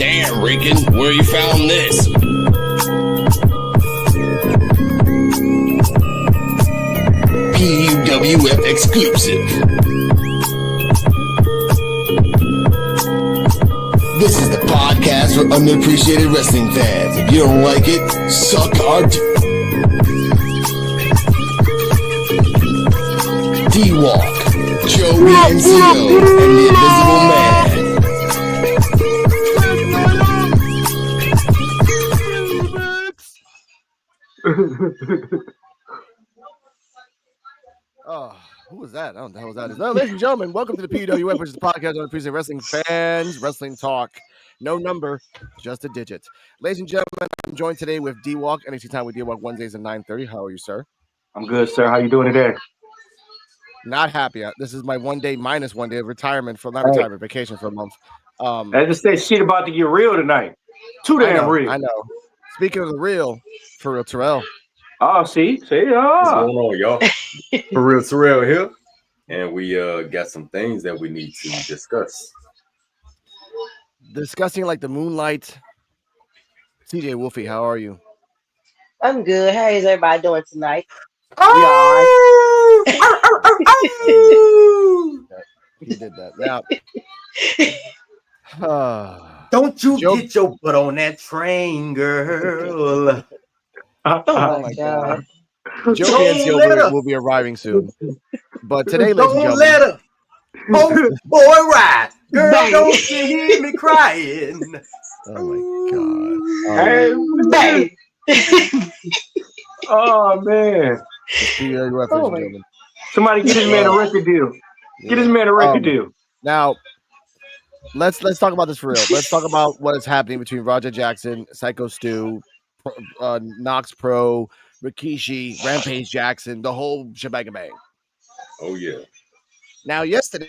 Damn, Rican, where you found this? P.U.W.F exclusive. This is the podcast for underappreciated wrestling fans. If you don't like it, suck our D-Walk, Joey NCO, and the Invisible Man. Oh, who was that? I don't know who that is. No, ladies and gentlemen, welcome to the P.U.W.F, which is the podcast on appreciated wrestling fans, wrestling talk. No number, just a digit. Ladies and gentlemen, I'm joined today with D-Walk. NXT Time with D-Walk Wednesdays at 9:30. How are you, sir? I'm good, sir. How you doing today? Not happy. This is my minus one day of retirement vacation for a month. I just said shit about to get real tonight. Too damn real. I know. Speaking of the real, for real, Terrell. Oh, see, What's going on, y'all? For real, Terrell here, and we got some things that we need to discuss. Discussing like the moonlight. CJ Wolfie, how are you? I'm good. How is everybody doing tonight? He did that. Now, don't you get your butt on that train, girl. Oh my God. Joe Cancio will be arriving soon. But today, ladies and gentlemen, let her. Oh, boy, right. Girl, don't you hear me crying. Oh, my God. Oh, man. Oh, somebody get this man a record deal. Get this man a record deal. Now, let's talk about this for real. Let's talk about what is happening between Roger Jackson, Psycho Stu, Knox Pro, Rikishi, Rampage Jackson, the whole shebang bang. Oh yeah. Now yesterday,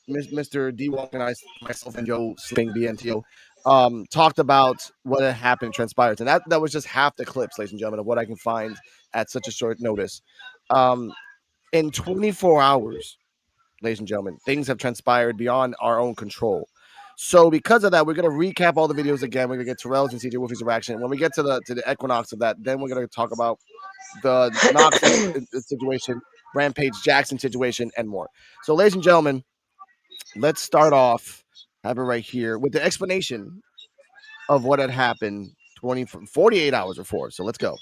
Mr. D-Walk and myself and Joe Sling BNTO talked about what had happened, transpired, and that was just half the clips, ladies and gentlemen, of what I can find at such a short notice. In 24 hours, ladies and gentlemen, things have transpired beyond our own control. So because of that, we're going to recap all the videos again. We're going to get Terrell's and CJ Wolfie's reaction. When we get to the equinox of that, then we're going to talk about the Knox situation, Rampage Jackson situation, and more. So, ladies and gentlemen, let's start off, have it right here, with the explanation of what had happened 48 hours before. So let's go.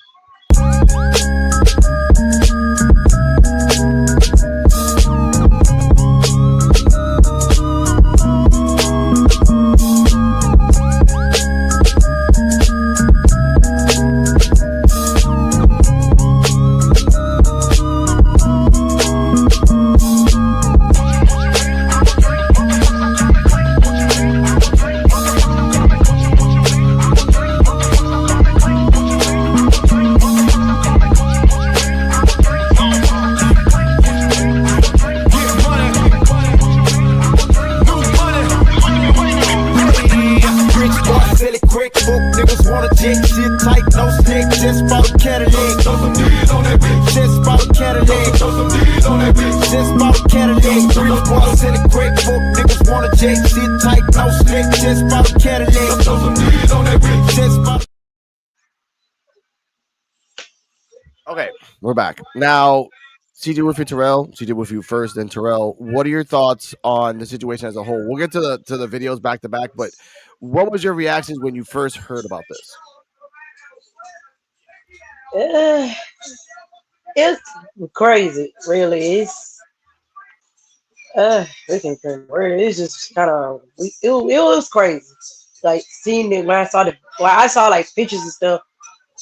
Okay, we're back. Now, CJ Wolfie, Terrell, CJ Wolfie first, then Terrell. What are your thoughts on the situation as a whole? We'll get to the videos back to back, but what was your reactions when you first heard about this? It's crazy, really. It's just kind of it was crazy. Like seeing it when I saw I saw like pictures and stuff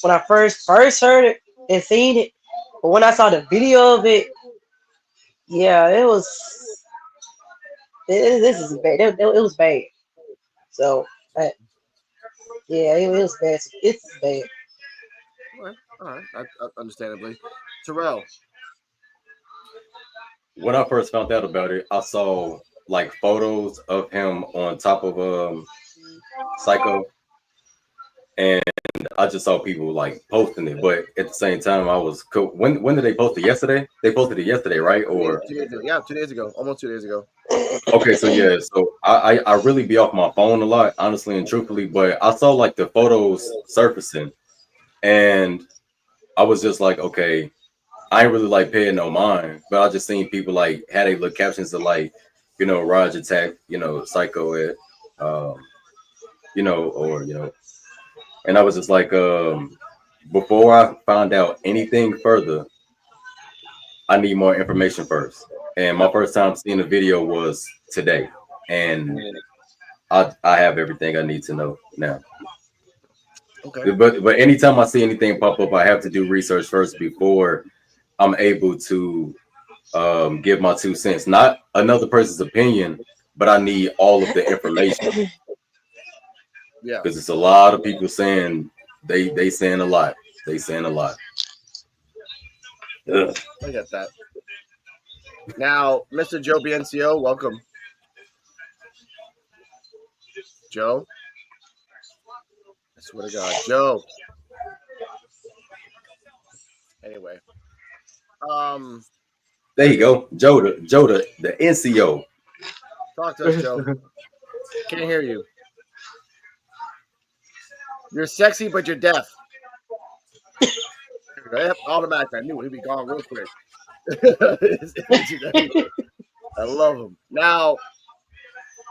when I first heard it and seen it. But when I saw the video of it, yeah, it was. This is bad. It was bad. So, yeah, it was bad. It's bad. All right. Understandably. Terrell. When I first found out about it, I saw like photos of him on top of Psycho, and I just saw people like posting it, but at the same time, I was cool. When did they post it? Yesterday? They posted it yesterday, right? Or 2 days ago. Yeah, 2 days ago, almost 2 days ago. okay, so yeah, so I really be off my phone a lot, honestly and truthfully, but I saw like the photos surfacing, and I was just like, okay, I ain't really like paying no mind, but I just seen people like had a little captions of like, Raj attack, Psycho it, or and I was just like, before I found out anything further, I need more information first. And my first time seeing the video was today, and I have everything I need to know now. Okay. But anytime I see anything pop up, I have to do research first before I'm able to give my 2 cents. Not another person's opinion, but I need all of the information. Yeah. Because it's a lot of people saying they saying a lot. They saying a lot. Ugh. I get that. Now, Mr. Joe BNCO, welcome. Joe. I swear to God, Joe. Anyway. There you go. Joe the NCO. Talk to us, Joe. Can't hear you. You're sexy, but you're deaf. Yep, automatic. I knew he'd be gone real quick. I love him. Now,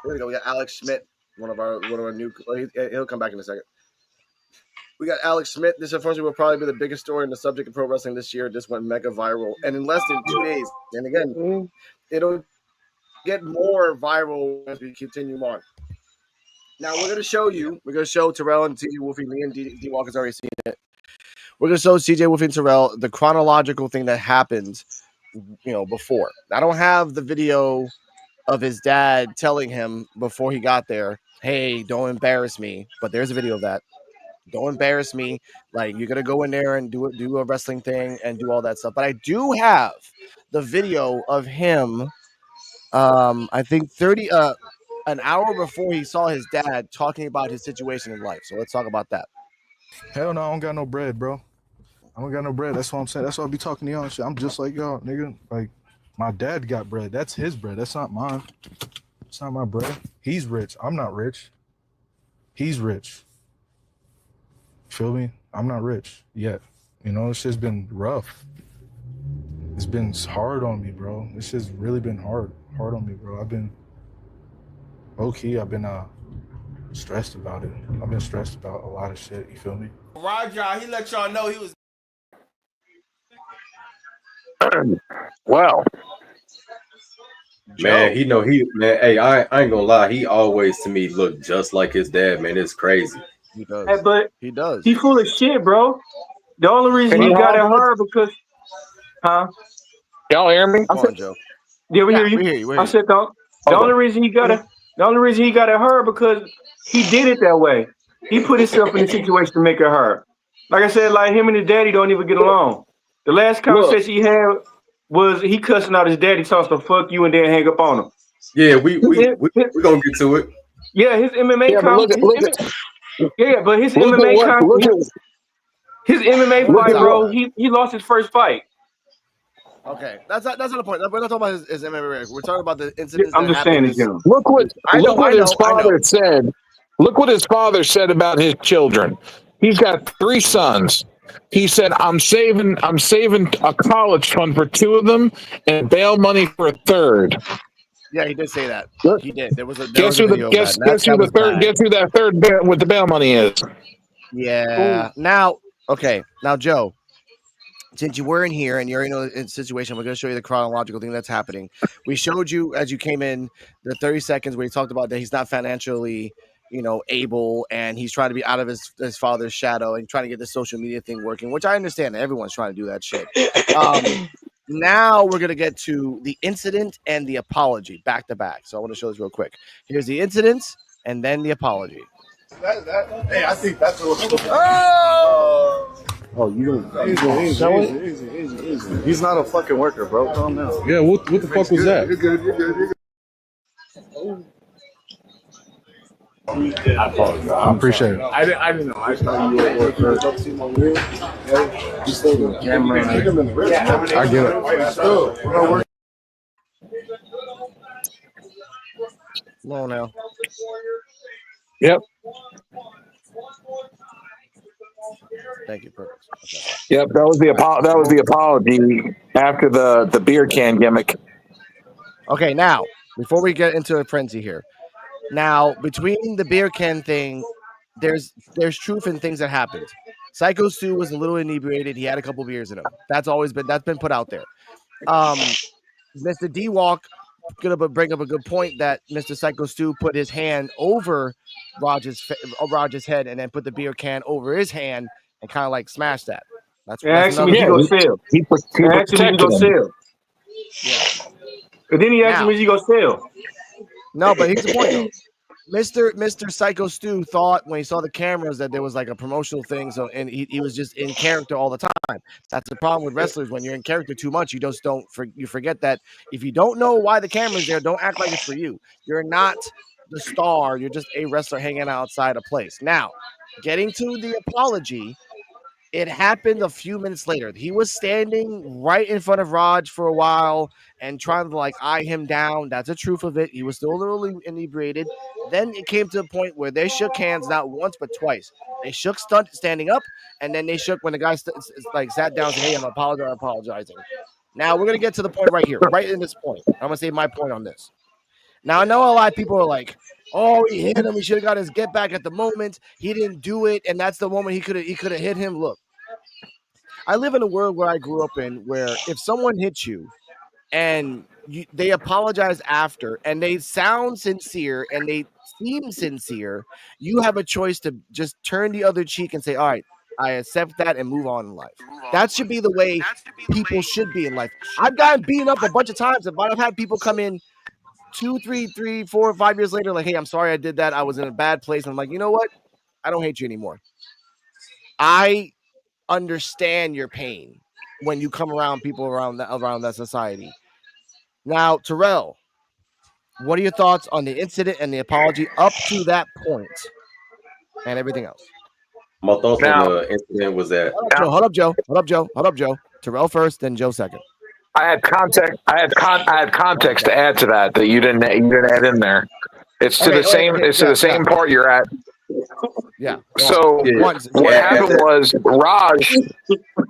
here we go. We got Alex Schmidt, one of our new. He'll come back in a second. We got Alex Schmidt. This, unfortunately, will probably be the biggest story in the subject of pro wrestling this year. This went mega viral, and in less than 2 days. And again, it'll get more viral as we continue on. Now we're going to show you. We're going to show Terrell and CJ Wolfie. Me and D Walker's already seen it. We're going to show CJ Wolfie and Terrell the chronological thing that happened, before. I don't have the video of his dad telling him before he got there, "Hey, don't embarrass me." But there's a video of that. Don't embarrass me. Like, you're gonna go in there and do a wrestling thing and do all that stuff. But I do have the video of him. I think an hour before he saw his dad talking about his situation in life. So let's talk about that. Hell no, I don't got no bread, bro. I don't got no bread. That's what I'm saying. That's why I be talking to y'all and shit. I'm just like y'all, nigga. Like, my dad got bread. That's his bread. That's not mine. It's not my bread. He's rich. I'm not rich. He's rich. Feel me? I'm not rich yet. It's just been rough. It's been hard on me, bro. It's just really been hard on me, bro. I've been low-key. I've been stressed about it. I've been stressed about a lot of shit. You feel me? Roger, he let y'all know he was. Wow. Man, man. Hey, I ain't gonna lie. He always to me looked just like his dad. Man, it's crazy. He does. Hey, but He does. he full of shit, bro. The only reason he got at her because, Y'all hear me? Come on, Joe. Yeah, we hear you. We hear you. I said the only reason he got at her because he did it that way. He put himself in a situation to make it her. Like I said, like him and his daddy don't even get along. The last conversation he had was he cussing out his daddy, talking some "fuck you" and then hang up on him. Yeah, we gonna get to it. Yeah, his MMA his MMA fight, bro. He lost his first fight. Okay, that's not the point. We're not talking about his MMA. We're talking about the incidents. I'm just saying it, Jim. Look what his father said. Look what his father said about his children. He's got 3 sons. He said, I'm saving a college fund for 2 of them and bail money for a 3rd. Yeah, he did say that. He did. There was a guess who that third with the bail money is. Yeah. Ooh. Now, Joe, since you were in here and you're in a situation, we're going to show you the chronological thing that's happening. We showed you as you came in the 30 seconds where he talked about that he's not financially, able, and he's trying to be out of his father's shadow and trying to get the social media thing working, which I understand. Everyone's trying to do that shit. Now we're going to get to the incident and the apology back to back. So I want to show this real quick. Here's the incident and then the apology. Hey, I think that's a little. Oh, you don't. Easy. He's not a fucking worker, bro. Calm down. Yeah, what the fuck was that? You're good. I apologize. I appreciate it. I didn't know. I just know you were first. Camera. I get it. No, now. Yep. Thank you. Perfect. Okay. Yep. That was the apology after the beer can gimmick. Okay, now before we get into a frenzy here, now between the beer can thing, there's truth in things that happened. Psycho Stu was a little inebriated. He had a couple beers in him. That's been put out there. Mr. D-Walk gonna bring up a good point that Mr. Psycho Stu put his hand over Roger's head and then put the beer can over his hand and kind of like smashed that. That's asked him another if he gonna sell. He Asked him if he gonna sell. Yeah. And then he asked him if he gonna sell. No, but here's the point though. Mr. Psycho Stu thought when he saw the cameras that there was like a promotional thing, so and he was just in character all the time. That's the problem with wrestlers. When you're in character too much, you just you forget that if you don't know why the camera's there, don't act like it's for you. You're not the star. You're just a wrestler hanging outside a place. Now, getting to the apology, it happened a few minutes later. He was standing right in front of Raj for a while and trying to like eye him down. That's the truth of it. He was still a little inebriated. Then it came to the point where they shook hands not once but twice. They shook standing up, and then they shook when the guy sat down and said, "Hey, I'm apologizing." Now we're gonna get to the point right here, right in this point. I'm gonna say my point on this. Now I know a lot of people are like, "Oh, he hit him. He should have got his get back at the moment. He didn't do it, and that's the moment he could have hit him." Look, I live in a world where I grew up in where if someone hits you and they apologize after and they sound sincere and they seem sincere, you have a choice to just turn the other cheek and say, all right, I accept that and move on in life. That should be the way people should be in life. I've gotten beaten up a bunch of times, but I've had people come in 2, 3, 4, 5 years later like, hey, I'm sorry I did that. I was in a bad place. And I'm like, you know what? I don't hate you anymore. I understand your pain when you come around people around that society. Now, Terrell, what are your thoughts on the incident and the apology up to that point and everything else? My thoughts on the incident was that Hold up, Joe. Terrell first, then Joe second. I had context to add to that you didn't add in there. It's to the same part you're at. Yeah. So what happened was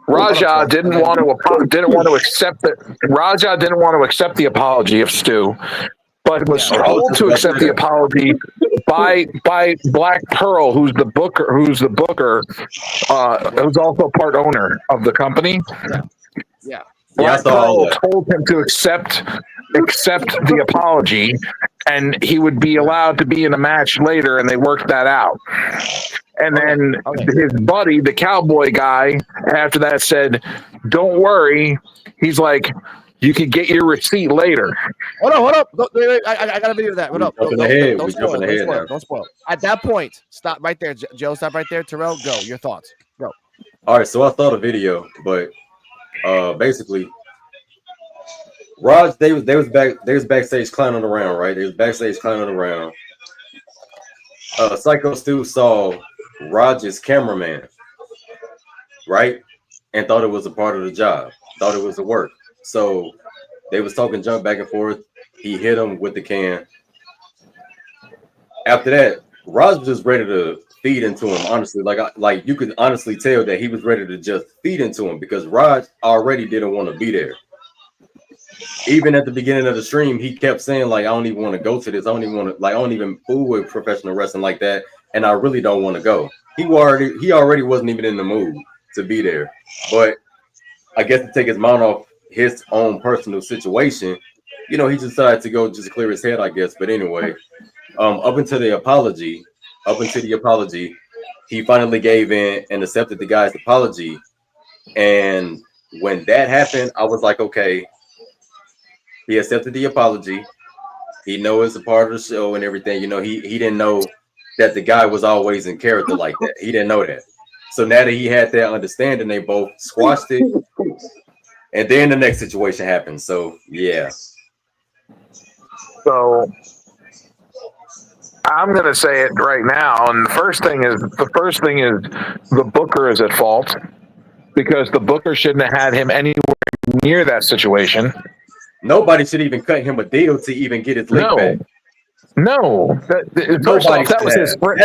Raja didn't want to accept the apology of Stu, but was told to accept the apology by Black Pearl, who's the booker, who's also part owner of the company. Yeah. Black Pearl told him to accept the apology, and he would be allowed to be in a match later, and they worked that out. And then his buddy, the cowboy guy, after that said, "Don't worry." He's like, "You can get your receipt later." Hold up. Wait, I got a video of that. Hold up. Don't spoil. At that point, stop right there, Joe. Stop right there. Terrell, go. Your thoughts. Go. All right, so I thought a video, but basically, Raj, they was backstage clowning around, right? They was backstage clowning around. Psycho Stu saw Raj's cameraman, right, and thought it was a part of the job, thought it was the work. So they was talking junk back and forth. He hit him with the can. After that, Raj was just ready to feed into him. Honestly, like you could honestly tell that he was ready to just feed into him because Raj already didn't want to be there. Even at the beginning of the stream, he kept saying like, "I don't even want to go to this. I don't even fool with professional wrestling like that, and I really don't want to go." He already wasn't even in the mood to be there. But I guess to take his mind off his own personal situation, he just decided to go just clear his head, I guess. But anyway, up until the apology, he finally gave in and accepted the guy's apology. And when that happened, I was like, okay. He accepted the apology. He knows it's a part of the show and everything. He didn't know that the guy was always in character like that. He didn't know that. So now that he had that understanding, they both squashed it. And then the next situation happened. So, yeah. So I'm gonna say it right now, and the first thing is the booker is at fault because the booker shouldn't have had him anywhere near that situation. Nobody should even cut him a deal to even get his lick back. No. First off, that was his friend.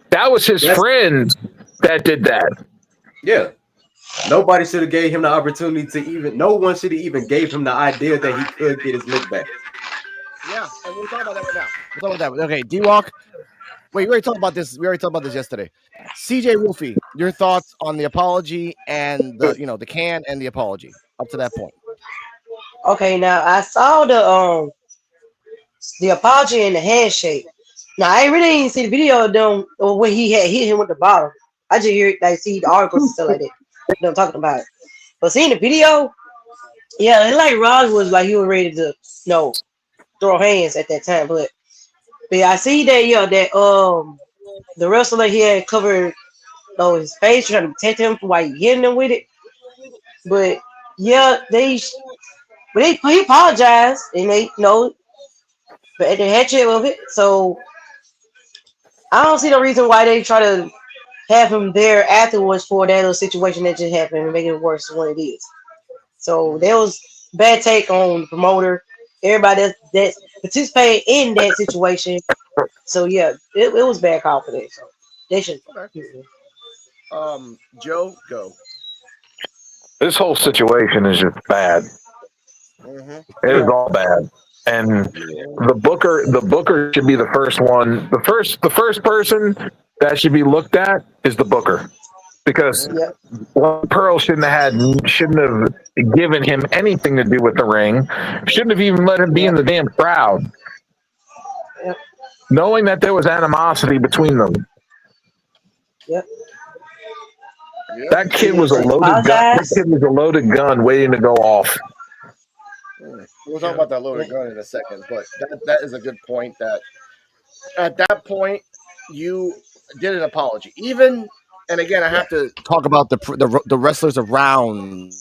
That was his friend that did that. Yeah. Nobody should have gave him the opportunity to even. No one should have even gave him the idea that he could get his lick back. Yeah, and we'll talk about that right now. We'll talk about that. Okay, D-Walk. Wait, we already talked about this. We already talked about this yesterday. CJ Wolfie, your thoughts on the apology and the can and the apology up to that point. Okay, now I saw the apology and the handshake. Now I really didn't see the video of them or when he had hit him with the bottle. I just see the articles and stuff like that. Them talking about it. But seeing the video, yeah, it's like Raj was like he was ready to throw hands at that time. But I see that the wrestler he had covered his face trying to protect him while he hitting him with it. But yeah, he apologized and they but they had shit of it. So I don't see no reason why they try to have him there afterwards for that little situation that just happened and make it worse than what it is. So there was bad take on the promoter, everybody that's participating in that situation. So yeah, it was bad call for that. So they should. Joe, go. This whole situation is just bad. It is all bad. And the booker should be the first one. The first person that should be looked at is the booker, because Pearl shouldn't have given him anything to do with the ring. Shouldn't have even let him be in the damn crowd, knowing that there was animosity between them. Yep. That kid was a loaded gun. That kid was a loaded gun waiting to go off. We'll talk about that loaded gun in a second, but that is a good point. That at that point you did an apology, even, and again I have to talk about the wrestlers around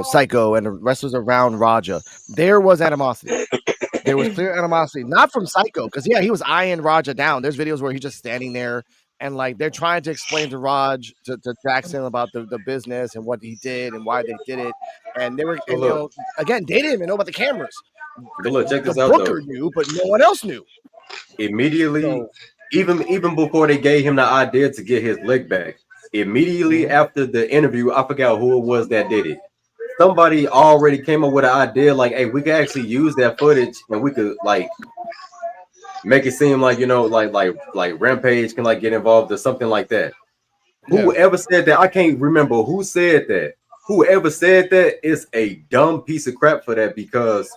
Psycho and the wrestlers around Raja. There was animosity. There was clear animosity, not from Psycho, because he was eyeing Raja down. There's videos where he's just standing there. And like they're trying to explain to Raj to Jackson about the business and what he did and why they did it. And they were again, they didn't even know about the cameras. But look, check this the out. Booker knew, but no one else knew. Immediately, even before they gave him the idea to get his leg back, immediately after the interview, I forgot who it was that did it. Somebody already came up with an idea like, hey, we could actually use that footage and we could like make it seem like like Rampage can like get involved or something like that. Yeah. Whoever said that, I can't remember who said that. Whoever said that is a dumb piece of crap for that, because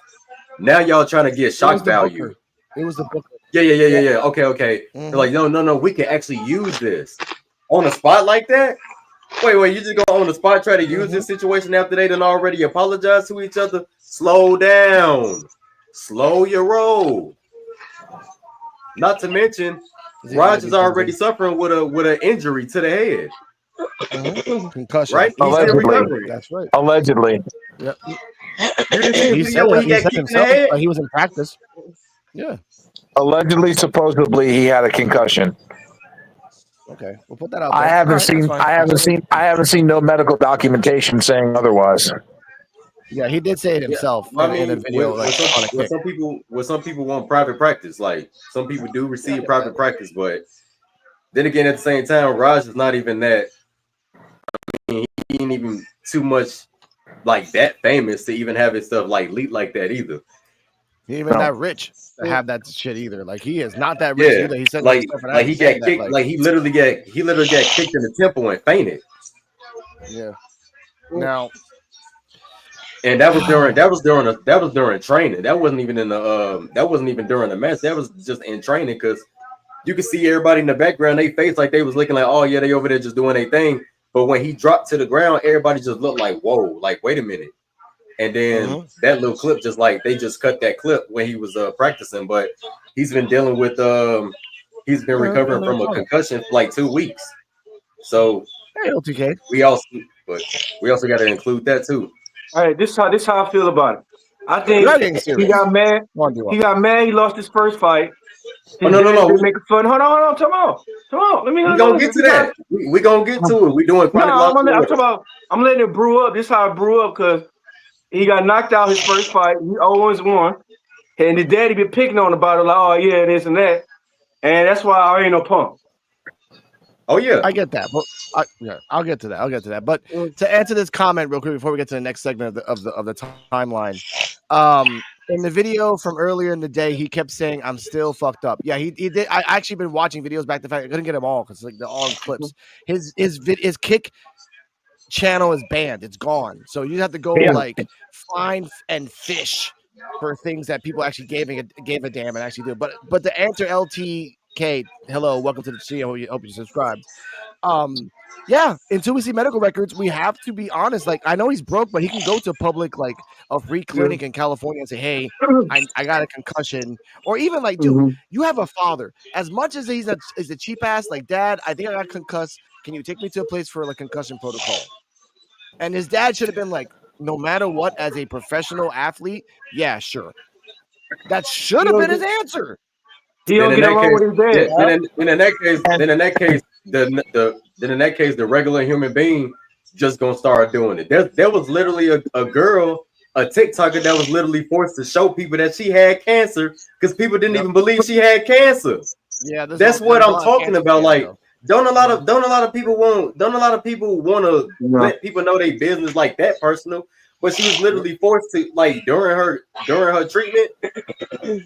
now y'all trying to get shock value. It was the Booker. Yeah. Okay. They're like, no, we can actually use this on the spot like that. Wait, you just go on the spot try to use this situation after they done already apologized to each other? Slow down, slow your roll. Not to mention, Raj is already suffering with an injury to the head. Concussion. Right? He's still recovering. That's right. Allegedly. Yep. He said he got kicked in the head. He was in practice. Yeah. Allegedly, supposedly, he had a concussion. Okay, we'll put that out there. I haven't seen no medical documentation saying otherwise. Yeah, he did say it himself in a video. Some people want private practice. Like some people do receive private practice, but then again, at the same time, Raj is not even that. I mean, he ain't even too much like that famous to even have his stuff like leaked like that either. He ain't even that rich to have that shit either. Like he is not that rich either. He said like he got kicked. Like he literally got kicked in the temple and fainted. Yeah. Now. And that was during training. That wasn't even in the that wasn't even during the match. That was just in training, because you could see everybody in the background, they face like they was looking like, oh yeah, they over there just doing their thing. But when he dropped to the ground, everybody just looked like, whoa, like wait a minute. And then that little clip, just like they just cut that clip when he was practicing. But he's been dealing with he's been recovering from a concussion for like 2 weeks. So we also got to include that too. All right, this how I feel about it. I think he got mad. He got mad. He lost his first fight. Oh, no. Making fun. Hold on. Come on. Let me. We gonna get to that. We gonna get to it. We doing chronological order. I'm letting it brew up. This is how it brew up because he got knocked out his first fight. He always won, and his daddy been picking on about it like, oh yeah, this and that, and that's why I ain't no punk. Oh yeah, I get that, but I'll get to that. But to answer this comment real quick before we get to the next segment of the timeline, in the video from earlier in the day, he kept saying, "I'm still fucked up." Yeah, he did. I actually been watching videos back to back. I couldn't get them all because like they're all in clips. His kick channel is banned. It's gone. So you have to go like find and fish for things that people actually gave a damn and actually do. But to answer LTK, hello, welcome to the show. Hope you subscribed. Yeah, until we see medical records, we have to be honest. Like, I know he's broke, but he can go to public, like a free clinic in California and say, hey, I got a concussion. Or even like, dude, you have a father. As much as he's a cheap ass, like, dad, I think I got concussed. Can you take me to a place for like concussion protocol? And his dad should have been like, no matter what, as a professional athlete, yeah, sure. That should have been his answer. He don't get along with his dad. Then in that case, the regular human being just gonna start doing it. There was literally a girl, a TikToker that was literally forced to show people that she had cancer because people didn't even believe she had cancer. Yeah, that's what I'm talking about. Like, don't a lot of people want to let people know their business like that personal. But she was literally forced to, like, during her treatment,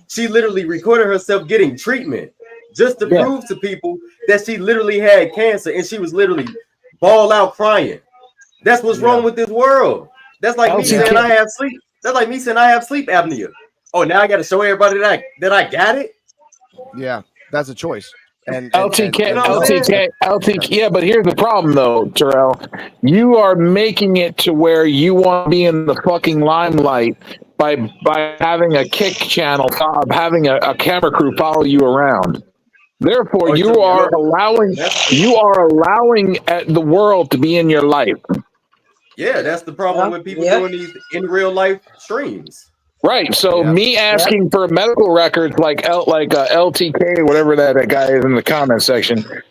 she literally recorded herself getting treatment just to prove to people that she literally had cancer, and she was literally ball out crying. That's what's wrong with this world. That's like me saying I have sleep. That's like me saying I have sleep apnea. Oh, now I got to show everybody that I got it. Yeah, that's a choice. And LTK. Yeah, but here's the problem, though, Terrell. You are making it to where you want to be in the fucking limelight by having a kick channel, having a camera crew follow you around. Therefore, you are allowing the world to be in your life. Yeah, that's the problem with people doing these in real life streams. Right. So me asking for medical records like LTK, whatever that guy is in the comment section, to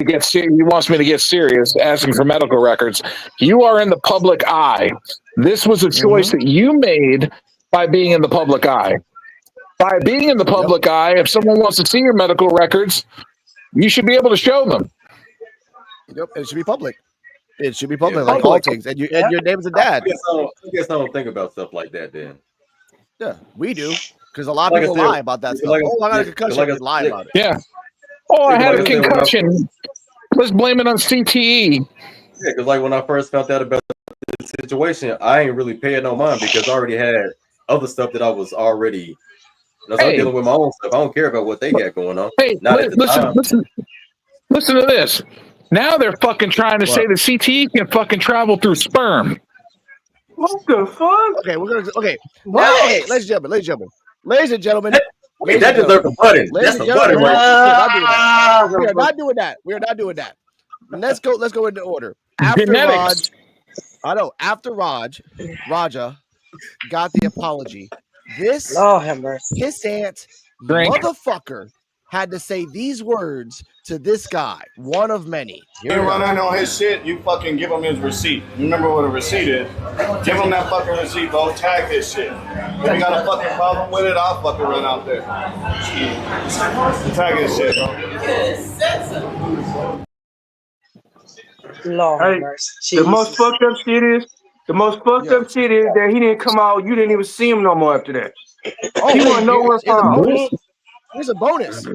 get he wants me to get serious, asking for medical records. You are in the public eye. This was a choice that you made by being in the public eye. By being in the public eye, if someone wants to see your medical records, you should be able to show them. Yep, it should be public. It should be public, like all things. And your name's a dad. I guess I don't think about stuff like that then. Yeah, we do, because a lot of people lie about that stuff. I got a concussion. They lie about it. Yeah. Oh, I had a concussion. Let's blame it on CTE. Yeah, because like when I first found out about the situation, I ain't really paying no mind because I already had other stuff that I was already dealing with my own stuff. I don't care about what they got going on. Hey, listen to this. Now they're fucking trying to say the CTE can fucking travel through sperm. What the fuck? Okay, we're gonna. Okay, now, okay, ladies and gentlemen. That deserves a button. That's a button. We are not doing that. We are not doing that. Let's go into order. After Genetics. After Raja got the apology. This pissant motherfucker had to say these words to this guy, one of many. You run in on his shit, you fucking give him his receipt. You remember what a receipt is? Give him that fucking receipt, bro. Tag his shit. If you got a fucking problem with it, I'll fucking run out there. Tag his shit, bro. The most fucked up shit is that he didn't come out. You didn't even see him no more after that. He wasn't nowhere from. Here's a bonus.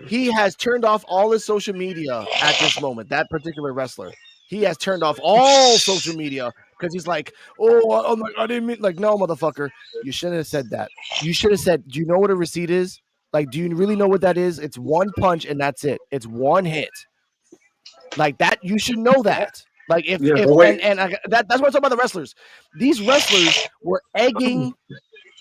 He has turned off all his social media at this moment. That particular wrestler, he has turned off all social media because he's like, oh my, I didn't mean, like, no, motherfucker, you shouldn't have said that. You should have said, do you know what a receipt is? Like, do you really know what that is? It's one punch and that's it. It's one hit. Like that, you should know that. Like that's what I'm talking about the wrestlers. These wrestlers were egging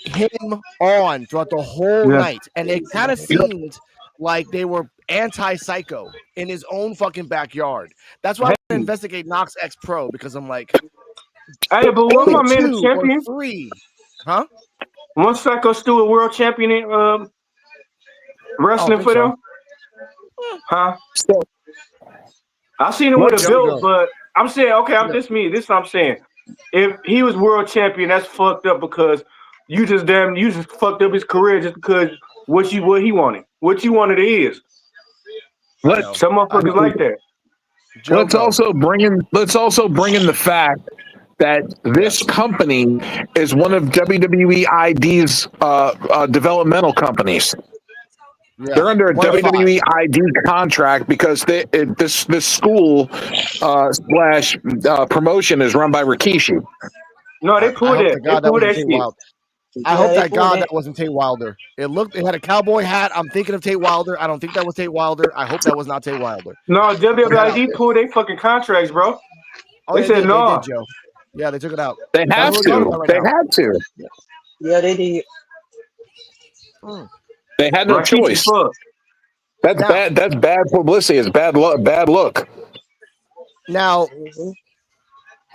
him on throughout the whole night, and it kind of seemed like they were anti-psycho in his own fucking backyard. That's why I'm gonna investigate KnokX Pro, because I'm like, hey, but what my man champion? Three, huh? Once Psycho Stu world champion in wrestling for them? Huh? I seen him with a belt, but I'm saying, okay, this is what I'm saying. If he was world champion, that's fucked up because you just fucked up his career just because what he wanted. What you wanted is. Some motherfuckers like that. Let's also bring in the fact that this company is one of WWE ID's developmental companies. Yeah. They're under a WWE ID contract because this school slash promotion is run by Rikishi. No, they pulled it. They pulled that shit. I hope that that wasn't Tate Wilder. It had a cowboy hat. I'm thinking of Tate Wilder. I don't think that was Tate Wilder. I hope that was not Tate Wilder. No, WWE pulled their fucking contracts, bro. Oh, they said no. They did, Joe. Yeah, they took it out. They have to. They had to. Yeah, they did. They had no choice. That's bad. That's bad publicity. It's bad look. Now,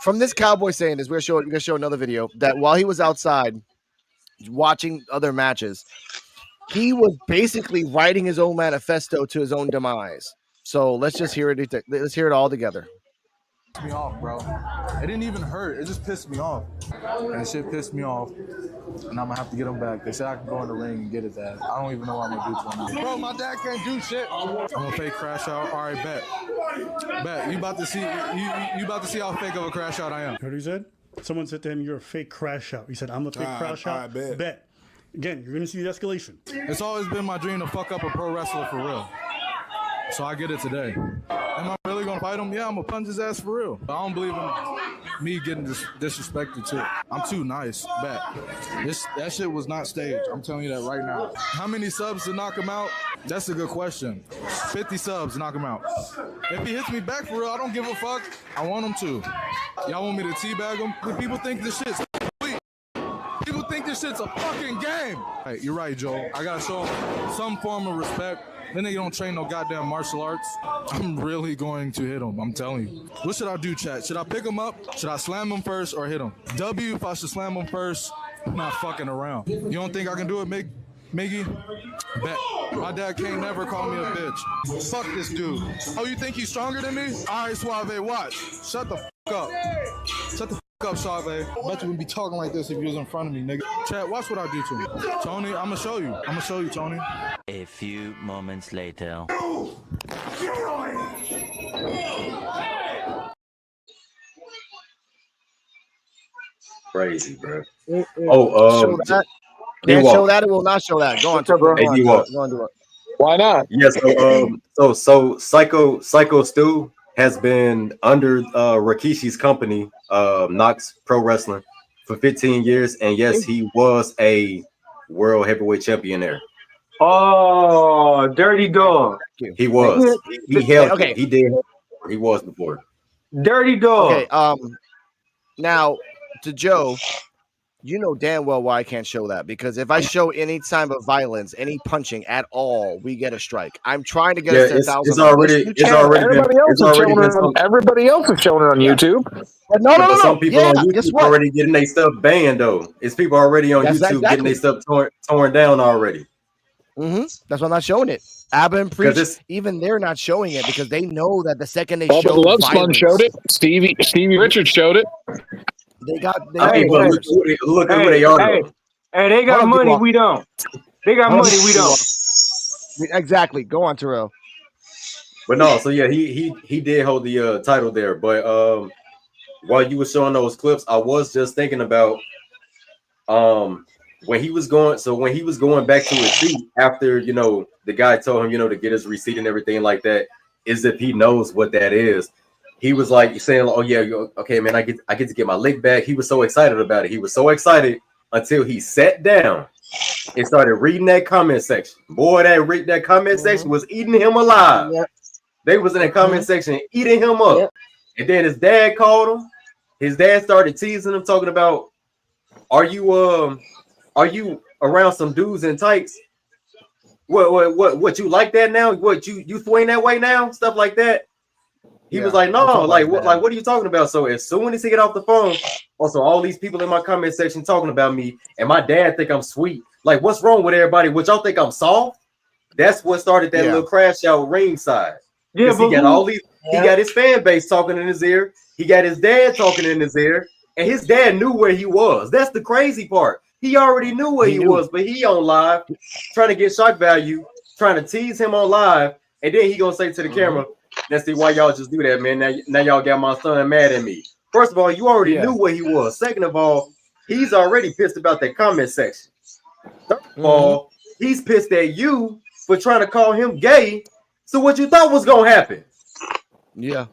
from this cowboy saying this, we're gonna show another video that while he was outside watching other matches, he was basically writing his own manifesto to his own demise. So let's just hear it. Let's hear it all together. Me off, bro. It didn't even hurt. It just pissed me off. And shit pissed me off. And I'm gonna have to get him back. They said I can go in the ring and get it, Dad. I don't even know what I'm gonna do to him. Bro, my dad can't do shit. I'm gonna fake crash out. All right, bet. You about to see how fake of a crash out I am. Heard what he said? Someone said to him, "You're a fake crash out." He said, "I'm a fake crash out." Bet. Again, you're gonna see the escalation. It's always been my dream to fuck up a pro wrestler for real. So I get it today. Am I really gonna fight him? Yeah, I'm gonna punch his ass for real. I don't believe in me getting disrespected too. I'm too nice. Bet. That shit was not staged. I'm telling you that right now. How many subs to knock him out? That's a good question. 50 subs to knock him out. If he hits me back for real, I don't give a fuck. I want him to. Y'all want me to teabag him? People think this shit's complete. People think this shit's a fucking game. Hey, you're right, Joel. I gotta show him some form of respect. Then they don't train no goddamn martial arts. I'm really going to hit him. I'm telling you. What should I do, chat? Should I pick him up? Should I slam him first or hit him? W, if I should slam him first, I'm not fucking around. You don't think I can do it, Miggy? Bet. My dad can't never call me a bitch. Fuck this dude. Oh, you think he's stronger than me? All right, Suave, watch. Shut the fuck up. Shut the fuck up, Suave. I bet you wouldn't be talking like this if you was in front of me, nigga. Chat, watch what I do to him. Tony, I'm gonna show you. Tony. A few moments later. Crazy, bro. Show that. Can't show that. It will not show that. Go on, bro. Go on, do it. Why not? Yes. So Psycho Stu has been under Rikishi's company, KnokX Pro Wrestling, for 15 years, and yes, he was a world heavyweight champion there. Oh, dirty dog. He was. He held. Okay. He did. He was before. Dirty dog. Okay. Now to Joe, you know damn well why I can't show that, because if I show any sign of violence, any punching at all, we get a strike. I'm trying to get us to 1,000. Everybody else is showing it on YouTube. No. Some people on YouTube already getting their stuff banned though. It's people already on YouTube getting their stuff torn down already. That's why I'm not showing it. Abba and Preach, even they're not showing it because they know that the second they show Love Spun showed it. Stevie Richards showed it. They got. Look at who they are. Hey, they got money. We don't. They got money. We don't. Exactly. Go on, Terrell. But no, so yeah, he did hold the title there. But while you were showing those clips, I was just thinking about when he was going back to his seat after, you know, the guy told him, you know, to get his receipt and everything like that, is if he knows what that is. He was like saying, "Oh yeah, okay, man, I get to get my lick back." He was so excited about it. He was so excited until he sat down and started reading that comment section. Boy, that comment section was eating him alive. Yep. They was in the comment section eating him up. Yep. And then his dad called him. His dad started teasing him, talking about, "Are you around some dudes in tights? What you like that now? What you swing that way now? Stuff like that." He was like, no, like what are you talking about? So as soon as he get off the phone, also all these people in my comment section talking about me, and my dad think I'm sweet. Like, what's wrong with everybody? What y'all think I'm soft? That's what started that little crash out ringside. Yeah, but he got all these, he got his fan base talking in his ear. He got his dad talking in his ear, and his dad knew where he was. That's the crazy part. He already knew where he was, but he on live trying to get shock value, trying to tease him on live, and then he gonna say to the camera, let's see why y'all just do that, man. Now y'all got my son mad at me. First of all, you already knew where he was. Second of all, he's already pissed about that comment section. Third of all, he's pissed at you for trying to call him gay. So what you thought was gonna happen? Yeah.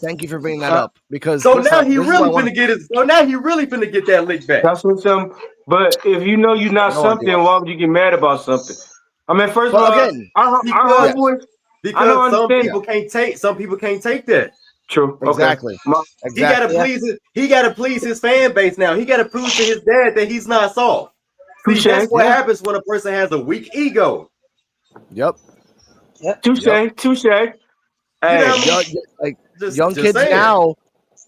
Thank you for bringing that up, because so now he really finna get his. So now he really finna get that lick back. That's what some. But if you know you're not something, why would you get mad about something? I mean, first of all, because some people can't take. Some people can't take that. True. Exactly. Okay. He gotta please. He gotta please his fan base now. He gotta prove to his dad that he's not soft. See, that's what happens when a person has a weak ego. Yep. Touche. Touche. Hey, young kids now.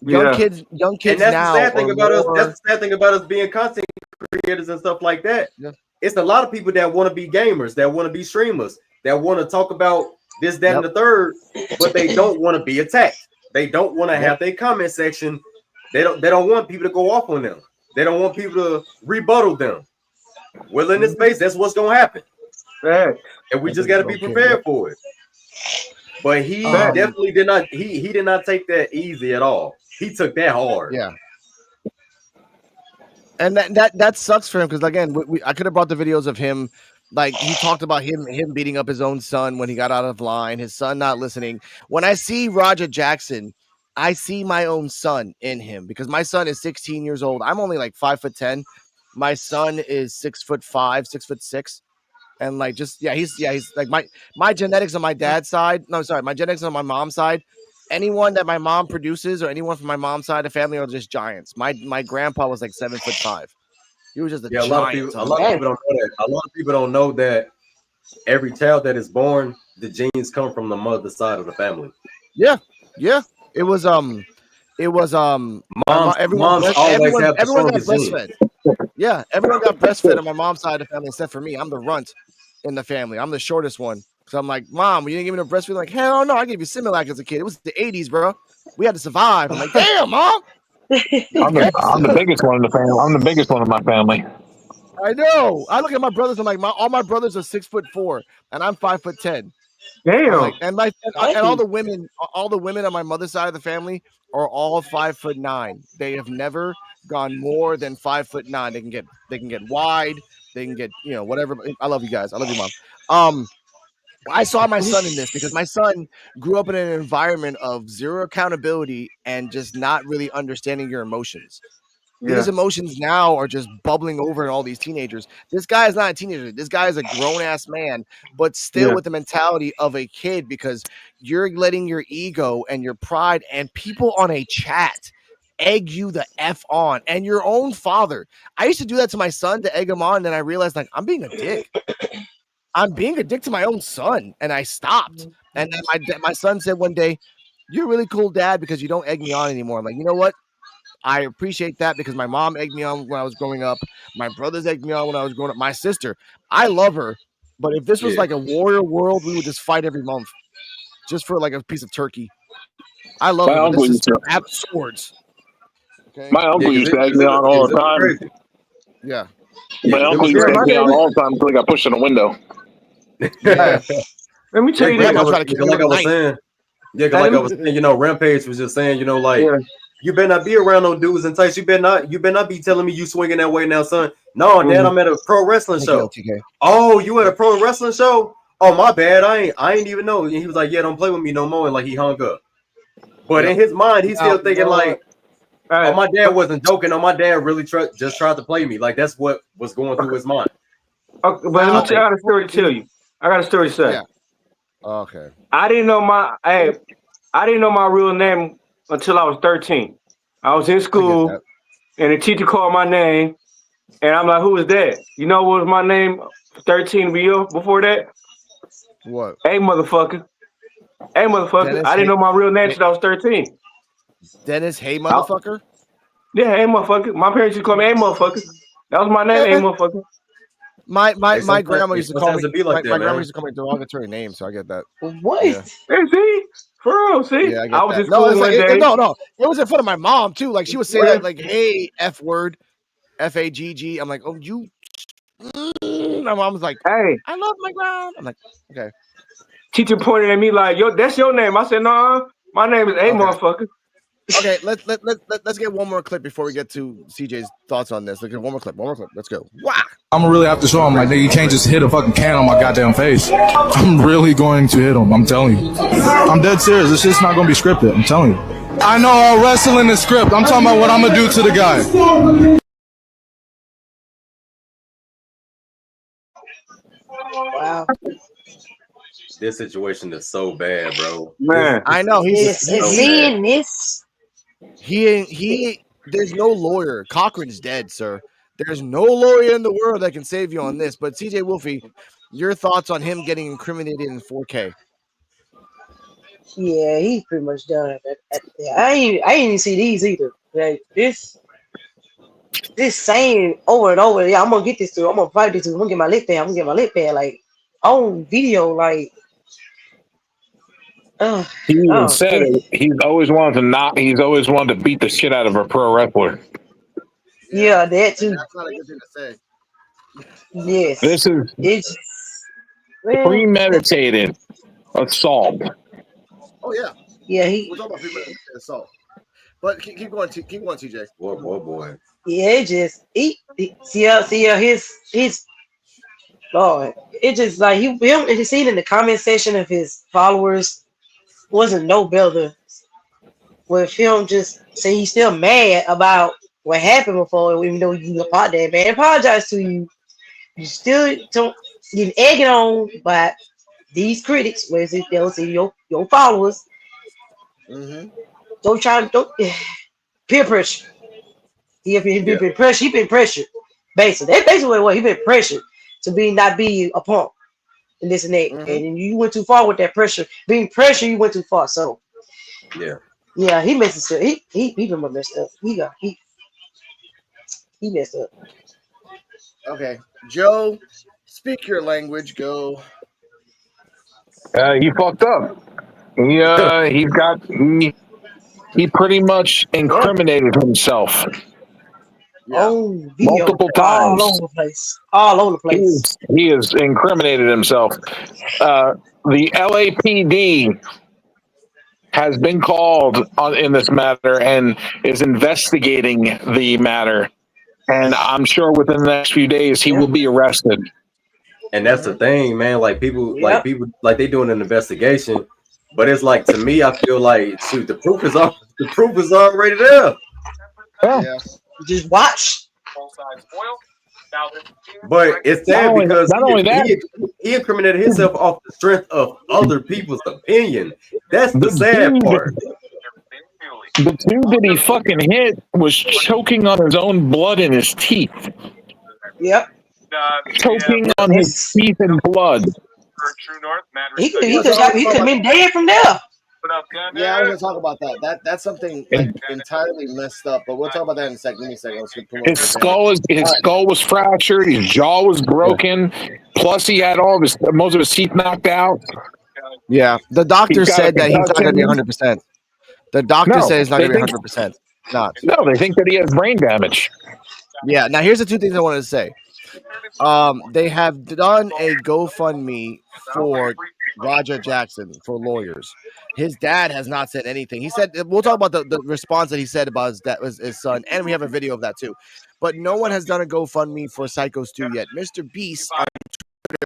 Young kids and that's now. The sad thing about us. That's the sad thing about us being content creators and stuff like that. Yeah. It's a lot of people that want to be gamers, that want to be streamers, that want to talk about this, that, and the third, but they don't want to be attacked. They don't want to have their comment section. They don't want people to go off on them. They don't want people to rebuttal them. Well, in this space, that's what's gonna happen. Right. And we just got to be prepared for it. But he definitely did not. He did not take that easy at all. He took that hard. Yeah. And that sucks for him, because again, I could have brought the videos of him. Like, he talked about him beating up his own son when he got out of line, his son not listening. When I see Roger Jackson, I see my own son in him, because my son is 16 years old. I'm only like 5'10". My son is 6'5", 6'6". And like, he's like my genetics on my dad's side. No, sorry, my genetics on my mom's side. Anyone that my mom produces or anyone from my mom's side of the family are just giants. My grandpa was like 7'5". He was just a giant. A lot of people don't know that. A lot of people don't know that every child that is born, the genes come from the mother's side of the family. Yeah. It was moms everyone got breastfed. Yeah, everyone got breastfed on my mom's side of the family except for me. I'm the runt in the family. I'm the shortest one. So I'm like, Mom, you didn't give me no breastfeeding? Like, hell no, I gave you Similac as a kid. It was the 80s, bro. We had to survive. I'm like, damn, Mom. I'm the biggest one in the family. I'm the biggest one in my family. I know. I look at my brothers. I'm like, all my brothers are 6'4", and I'm 5'10". Damn. Like, and all the women on my mother's side of the family are all 5'9". They have never gone more than 5'9". They can get wide. They can get, whatever. I love you guys. I love you, Mom. I saw my son in this because my son grew up in an environment of zero accountability and just not really understanding your emotions. Yeah. His emotions now are just bubbling over in all these teenagers. This guy is not a teenager. This guy is a grown-ass man, but still with the mentality of a kid, because you're letting your ego and your pride and people on a chat egg you the F on, and your own father. I used to do that to my son to egg him on, and then I realized, like, I'm being a dick. I'm being a dick to my own son, and I stopped. And then my son said one day, "You're a really cool dad because you don't egg me on anymore." I'm like, you know what? I appreciate that, because my mom egged me on when I was growing up. My brothers egged me on when I was growing up. My sister, I love her, but if this was like a warrior world, we would just fight every month just for like a piece of turkey. I love her. This is have swords. Okay? My uncle used to egg me on all the time. Yeah. My uncle used to egg me on all the time until he got pushed in the window. Yeah. Let me tell you like I was saying, Rampage was just saying, you better not be around no dudes and types. You better not be telling me you swinging that way now, son. No, Dad, I'm at a pro wrestling show. Oh, you at a pro wrestling show? Oh, my bad. I ain't even know. And he was like, yeah, don't play with me no more. And like, he hung up. But in his mind, he's still thinking like, oh, my dad wasn't joking. Oh, my dad really just tried to play me. Like, that's what was going through his mind. Okay, but let me tell you a story to tell you. I got a story to say. Yeah. Okay. I didn't know my real name until I was 13. I was in school, and the teacher called my name, and I'm like, "Who is that?" You know what was my name? 13 before that. What? Hey, motherfucker. Hey, motherfucker. Dennis, I didn't know my real name hey, until I was 13. Dennis, hey, I- motherfucker. yeah, hey, motherfucker. My parents used to call me, hey, motherfucker. That was my name, hey, Yeah. motherfucker. My Sometimes grandma used to call me. it be like My that, grandma man. used to call me a derogatory name, so I get that. What? Yeah. Hey, see? For real, see? Yeah, I I get was that. in No, school it's like one day. no. It was in front of my mom too. Like she would say Yeah. that, like, "Hey, F word, FAGG." I'm like, "Oh, you." My mom was like, Hey, "I love my ground." I'm like, "Okay, teacher pointed at me like, yo, that's your name. I said, no, my name is hey, okay, motherfucker. okay." Let's get one more clip before we get to CJ's thoughts on this. Let's get one more clip. Let's go. Wow. I'm gonna really have to show him, like, you can't just hit a fucking can on my goddamn face. I'm really going to hit him. I'm telling you. I'm dead serious. This shit's not gonna be scripted. I'm telling you. I know all wrestling is script. I'm talking about what I'm gonna do to the guy. Wow. This situation is so bad, bro. Man. I know It's so bad. seeing this. he. There's no lawyer. Cochran's dead, sir. There's no lawyer in the world that can save you on this. But CJ Wolfie, your thoughts on him getting incriminated in 4K? Yeah, he's pretty much done. I ain't even see these either. Like this saying over and over. Yeah, I'm gonna get this to. I'm gonna fight this to. I'm gonna get my lip pad. I'm gonna get my lip pad. Like on video. Like, He even oh, said it. He's always wanted to beat the shit out of a pro wrestler. yeah, that too. That's not a good thing to say. Yes, This is it's well, premeditated assault. Oh yeah, yeah, we're talking about premeditated assault. But keep going, TJ. Boy. yeah, it just see his Lord. It just like he seen in the comment section of his followers wasn't no better with him just say he's still mad about what happened before, even though you apologize to you. You still don't get egged on by these critics, where they'll say your followers. Mm-hmm. Don't peer pressure. He Yeah. been pressured. He been pressured. Basically, that's basically what he been pressured to not be a punk and this and that. Mm-hmm. And you went too far with that pressure. Being pressured, you went too far. So Yeah. he messed up. He been messed up. He messed up. Okay, Joe, speak your language. Go. He fucked up. He pretty much incriminated himself Oh, video multiple all times. over the place. All over the place. He has incriminated himself. The LAPD has been called in this matter and is investigating the matter. And I'm sure within the next few days he will be arrested. And that's the thing, man. Like people Yep. like they doing an investigation, but it's like, to me, I feel like, shoot, the proof is already there. Yeah. Just watch. But it's sad because not only that, he incriminated himself off the strength of other people's opinion. That's the sad part. The dude that he fucking hit was choking on his own blood in his teeth. Yep. Choking on his teeth and blood. He could have been dead from there. Yeah, I was gonna talk about that. That's something like entirely messed up. But we'll talk about that in a second. Give me a second. His skull was fractured. His jaw was broken. Plus, he had most of his teeth knocked out. Yeah, the doctor said that he's not gonna be 100%. The doctor said he's not gonna be 100%. Not. No, they think that he has brain damage. Yeah. Now here's the two things I wanted to say. They have done a GoFundMe for Roger Jackson for lawyers. His dad has not said anything. He said we'll talk about the response that he said about his son, and we have a video of that too. But no one has done a GoFundMe for Psycho Stu yet. Mr. Beast on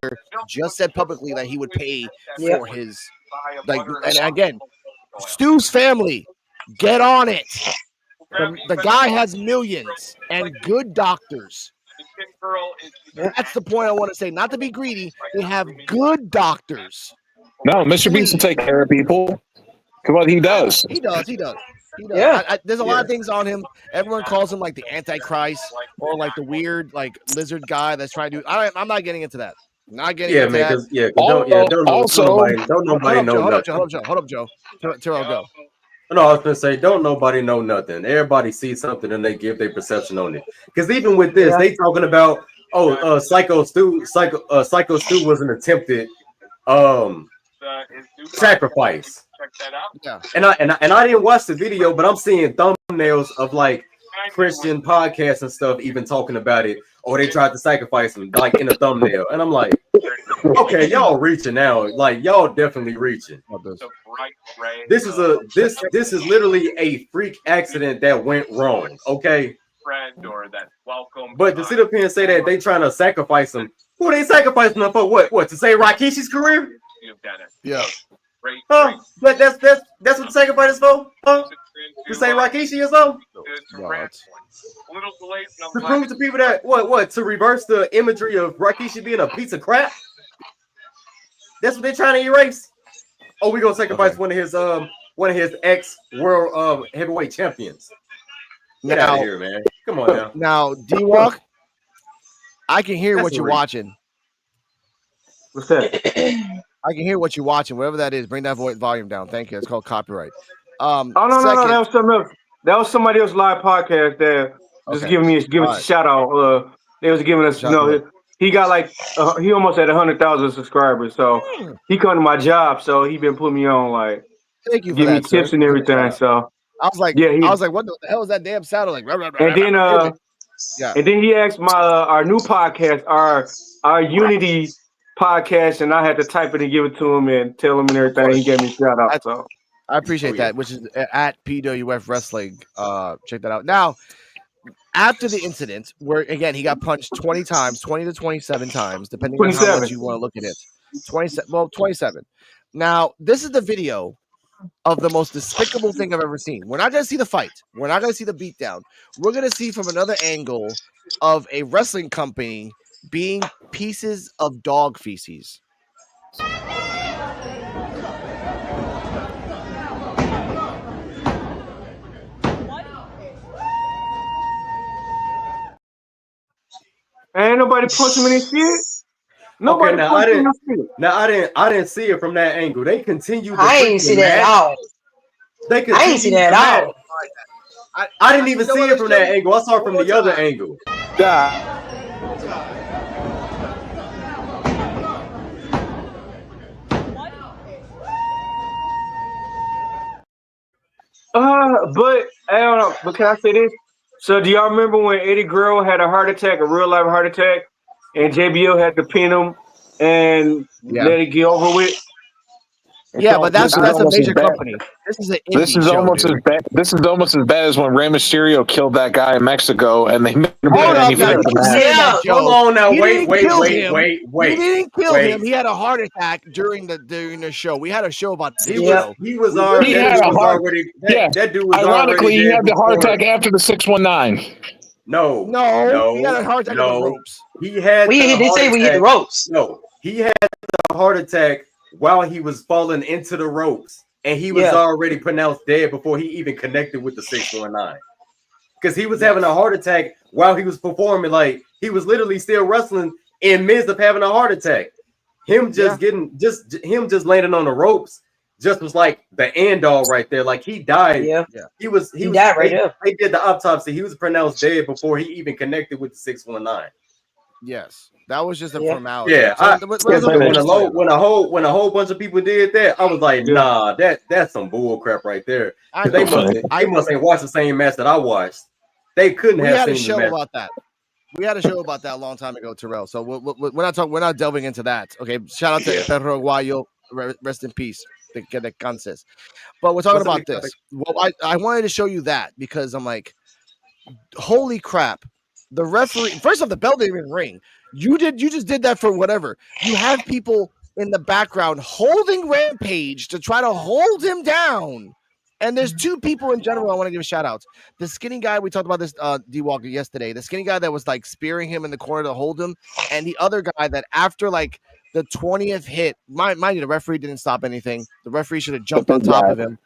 Twitter just said publicly that he would pay for his and again, Stu's family, get on it. The guy has millions and good doctors. That's the point I want to say. Not to be greedy, they have good doctors. No, Mr. Beast will take care of people. What he does. He does. Yeah. There's a lot of things on him. Everyone calls him like the Antichrist or like the weird like lizard guy that's trying to do. I'm not getting into that. Not getting Yeah, into man. that. Because don't nobody know nothing. Hold up, Joe. Terrell, go. No, I was gonna say, don't nobody know nothing. Everybody sees something and they give their perception on it. Because even with this, they talking about Psycho Stu was an attempted sacrifice. Yeah. And I didn't watch the video, but I'm seeing thumbnails of like Christian podcasts and stuff even talking about it, or they tried to sacrifice him like in a thumbnail. And I'm like, okay, y'all reaching now. Like y'all definitely reaching. This is literally a freak accident that went wrong. Okay. But to sit up here and say that they trying to sacrifice him, who they sacrificing him for? What to save Rakishi's career? Yeah. Huh? But that's what the sacrifice is for? Huh? To save Rakishi or something? To prove to people that what to reverse the imagery of Rakishi being a piece of crap? That's what they're trying to erase. Oh, we're gonna sacrifice one of his ex world heavyweight champions. Get out of here, man. Come on now. Now, D-Walk, I can hear what you're watching. What's that? I can hear what you're watching. Whatever that is, bring that volume down. Thank you. It's called copyright. No, that was something else. That was somebody else's live podcast there. Just giving us a shout out. They was giving us, he got like he almost had 100,000 subscribers. So he come to my job. So he been putting me on like, thank you, give me tips and everything. So I was like, what the hell is that damn sound like? And then he asked our new podcast, our Unity podcast, and I had to type it and give it to him and tell him and everything. He gave me a shout out. So I appreciate that, which is at P.U.W.F Wrestling. Check that out. Now, after the incident, where again he got punched 20 times, 20 to 27 times, depending on how much you want to look at it. 27. Now, this is the video of the most despicable thing I've ever seen. We're not going to see the fight. We're not going to see the beatdown. We're going to see from another angle of a wrestling company being pieces of dog feces. Ain't nobody punching him in his shit. Nobody punching him in his shit. Now I didn't see it from that angle. They continue. I ain't see that at all. I ain't see that at all. I didn't even see it from that angle. I saw it from the other angle. Yeah. But I don't know. But can I say this? So do y'all remember when Eddie Guerrero had a heart attack, a real life heart attack, and JBL had to pin him and let it get over with? Yeah, but that's a major company. This is an indie This is show, almost dude. as bad. This is almost as bad as when Rey Mysterio killed that guy in Mexico, and they made him Hold up, anything. Hold on now. Wait. He didn't kill him. He had a heart attack during the show. We had a show about this. He was already. That dude was ironically, already he had the heart before. attack after the 619. No, he had a heart attack on the ropes. He had. He didn't say we hit the ropes. No, he had the heart attack while he was falling into the ropes, and he was already pronounced dead before he even connected with the 619. Because he was having a heart attack while he was performing. Like he was literally still wrestling in midst of having a heart attack. Him just landing on the ropes just was like the end all right there. Like he died. He died right there. They did the autopsy. He was pronounced dead before he even connected with the 619. Yes, that was just a formality. Yeah, So, when a whole bunch of people did that, I was like, nah, that's some bull crap right there. They must ain't watched the same match that I watched. They couldn't have seen a show about that. We had a show about that a long time ago, Terrell. So we're not delving into that. Okay, shout out to Perro Guayo, rest in peace. But we're talking about this. Well, I wanted to show you that because I'm like, holy crap. The referee, first off, the bell didn't even ring. You just did that for whatever. You have people in the background holding Rampage to try to hold him down. And there's two people in general I want to give shout outs. The skinny guy, we talked about this D-Walker yesterday. The skinny guy that was like spearing him in the corner to hold him, and the other guy that after like the 20th hit, mind you, the referee didn't stop anything. The referee should have jumped on top of him.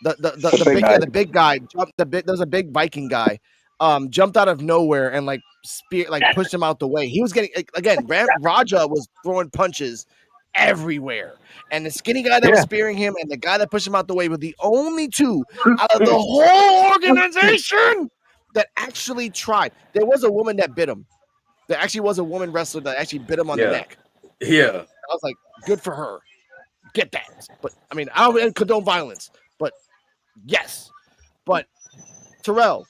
The big guy jumped. There's a big Viking guy. jumped out of nowhere and like pushed him out the way. He was getting again. Raja was throwing punches everywhere, and the skinny guy that was spearing him and the guy that pushed him out the way were the only two out of the whole organization that actually tried. There was a woman that bit him. There actually was a woman wrestler that actually bit him on the neck. Yeah, I was like, good for her. Get that. But I mean, I don't condone violence, but yes. But Terrell,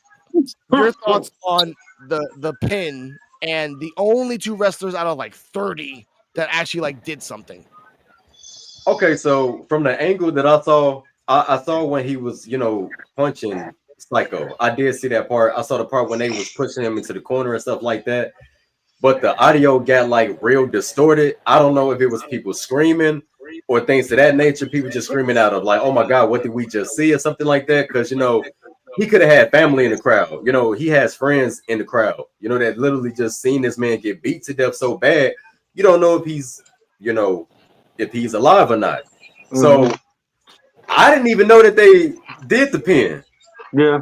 your thoughts on the pin and the only two wrestlers out of like 30 that actually like did something. Okay, so from the angle that I saw when he was, punching Psycho. I did see that part. I saw the part when they was pushing him into the corner and stuff like that. But the audio got like real distorted. I don't know if it was people screaming or things of that nature. People just screaming out of like, "Oh my God, what did we just see?" or something like that. Because he could have had family in the crowd. He has friends in the crowd. That literally just seen this man get beat to death so bad. You don't know if he's, if he's alive or not. Mm-hmm. So I didn't even know that they did the pin. Yeah.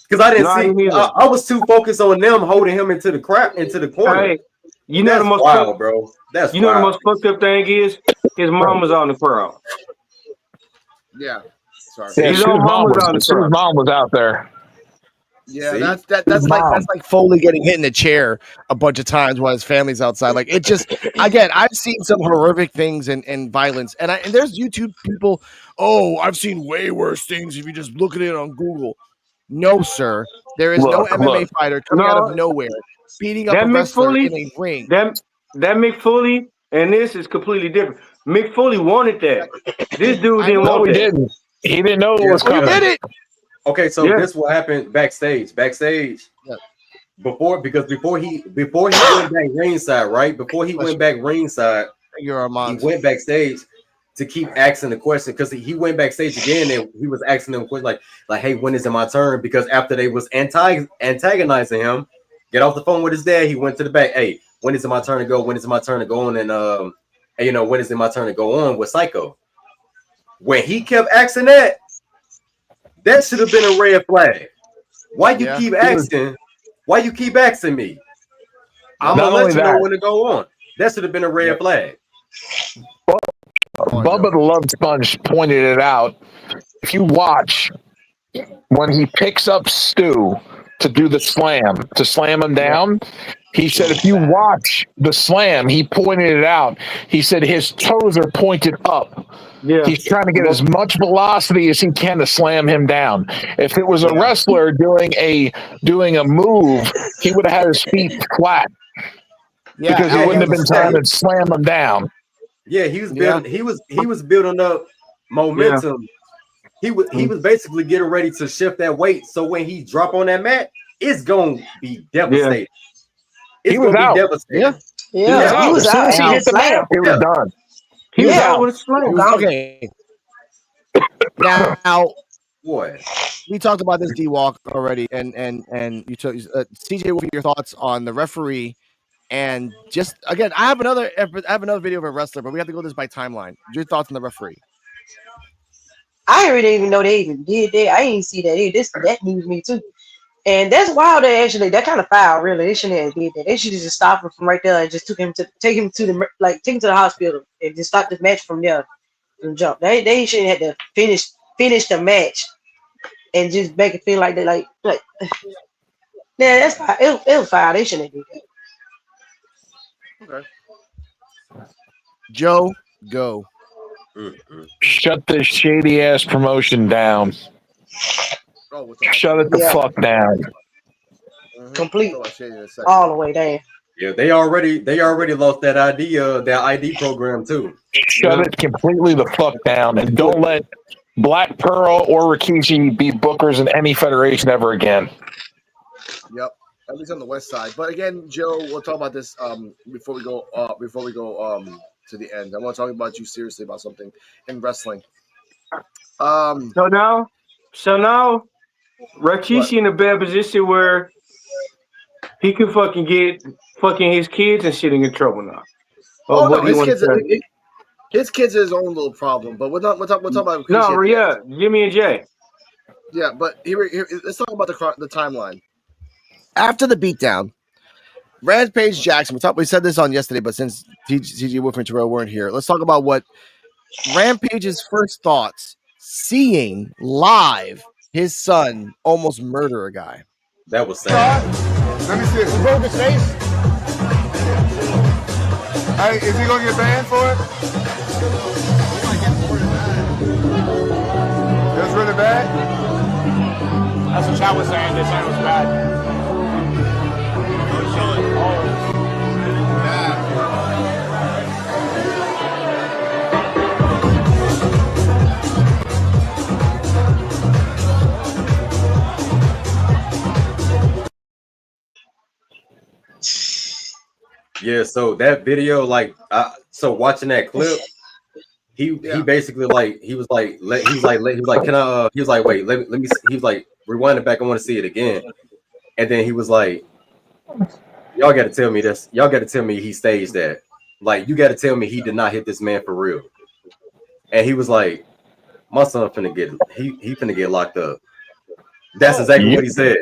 Because I didn't see. I was too focused on them holding him into the crowd, into the corner. Hey, that's the most wild, bro. That's know the most fucked up thing is his mom was on the crowd. Yeah. Sorry. Yeah, Sue's mom was out there. Yeah, that's like Foley getting hit in the chair a bunch of times while his family's outside. Like it just again, I've seen some horrific things and violence, and there's YouTube people. Oh, I've seen way worse things if you just look at it on Google. No, sir. There is no MMA fighter coming out of nowhere beating up a wrestler in a ring. That Mick Foley and this is completely different. Mick Foley wanted that. This dude didn't want that. He didn't know it was coming. He did it. Okay, so this what happened backstage. Before he went back ringside, right? Before he went back ringside, he went backstage to keep asking the question because he went backstage again and he was asking them questions like, hey, when is it my turn? Because after they was antagonizing him, get off the phone with his dad, he went to the back. Hey, when is it my turn to go? When is it my turn to go on? And when is it my turn to go on with Psycho? When he kept asking that should have been a red flag. Why you keep asking? Why you keep asking me? I'm gonna let you know when to go on. That should have been a red flag. Bubba the Love Sponge pointed it out. If you watch when he picks up Stu to do the slam, to slam him down, he said if you watch the slam, he pointed it out. He said his toes are pointed up. Yeah. He's trying to get as much velocity as he can to slam him down. If it was a wrestler doing a move, he would have had his feet flat. Yeah, because he wouldn't have been trying to slam him down. Yeah, he was building. He was building up momentum. Yeah. He was basically getting ready to shift that weight. So when he drop on that mat, it's gonna be devastating. It's gonna be devastating. Yeah, he was out. As soon as he hit the mat, it was done. He was out with a slam. Okay. Now, boy, we talked about this D-Walk already, and you took CJ. What are your thoughts on the referee? And just again, I have another video of a wrestler, but we have to go this by timeline. Your thoughts on the referee? I didn't even know they even did that. I didn't see that. That news me too. And that's wild. That kind of foul. Really, they shouldn't have did that. They should have just stopped him from right there and just take him to the hospital and just stop the match from there and jump. They shouldn't have to finish the match and just make it feel like they like. Yeah, that's fine. It was foul. They shouldn't have did that. Okay. Joe, go. Shut this shady ass promotion down. Shut it the fuck down. Complete. All the way down. Yeah, they already lost that ID program too. Shut it completely the fuck down, and don't let Black Pearl or Rikishi be bookers in any federation ever again. Yep. At least on the west side. But again, Joe, we'll talk about this before we go to the end. I want to talk about you seriously about something in wrestling. So now Rikishi in a bad position where he can fucking get his kids and shit in trouble now. His kids are his own little problem. But we'll talk about Rikishi. No, Jimmy and Jay. Yeah, but here let's talk about the timeline. After the beatdown, Rampage Jackson, we said this on yesterday, but since TG.W.F and Terrell weren't here, let's talk about what Rampage's first thoughts seeing live his son almost murder a guy. That was sad. Let me see it. You broke his face? Hey, is he gonna get banned for it? That's really bad? That's what Chad was saying. They said it was bad. Yeah, so that video, like, so watching that clip, he basically like he was like, can I? He was like, wait, let me. He was like, rewind it back. I want to see it again. And then he was like, y'all got to tell me this. Y'all got to tell me he staged that. Like, you got to tell me he did not hit this man for real. And he was like, my son finna get he finna get locked up. That's exactly what he said.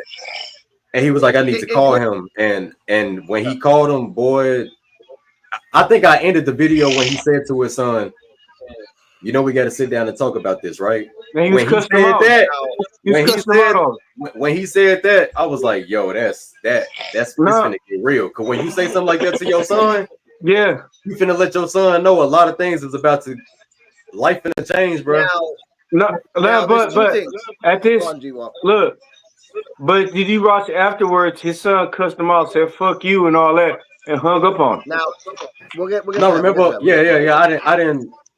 And he was like, I need to call him. And when he called him, boy, I think I ended the video when he said to his son, you know, we got to sit down and talk about this, right? When he said that, I was like, yo, that's finna get real. Because when you say something like that to your son, yeah, you finna let your son know a lot of things is about to, life finna change, bro. But at this, look, but did you watch afterwards? His son cussed him out, said "fuck you" and all that, and hung up on him. Now we'll get remember?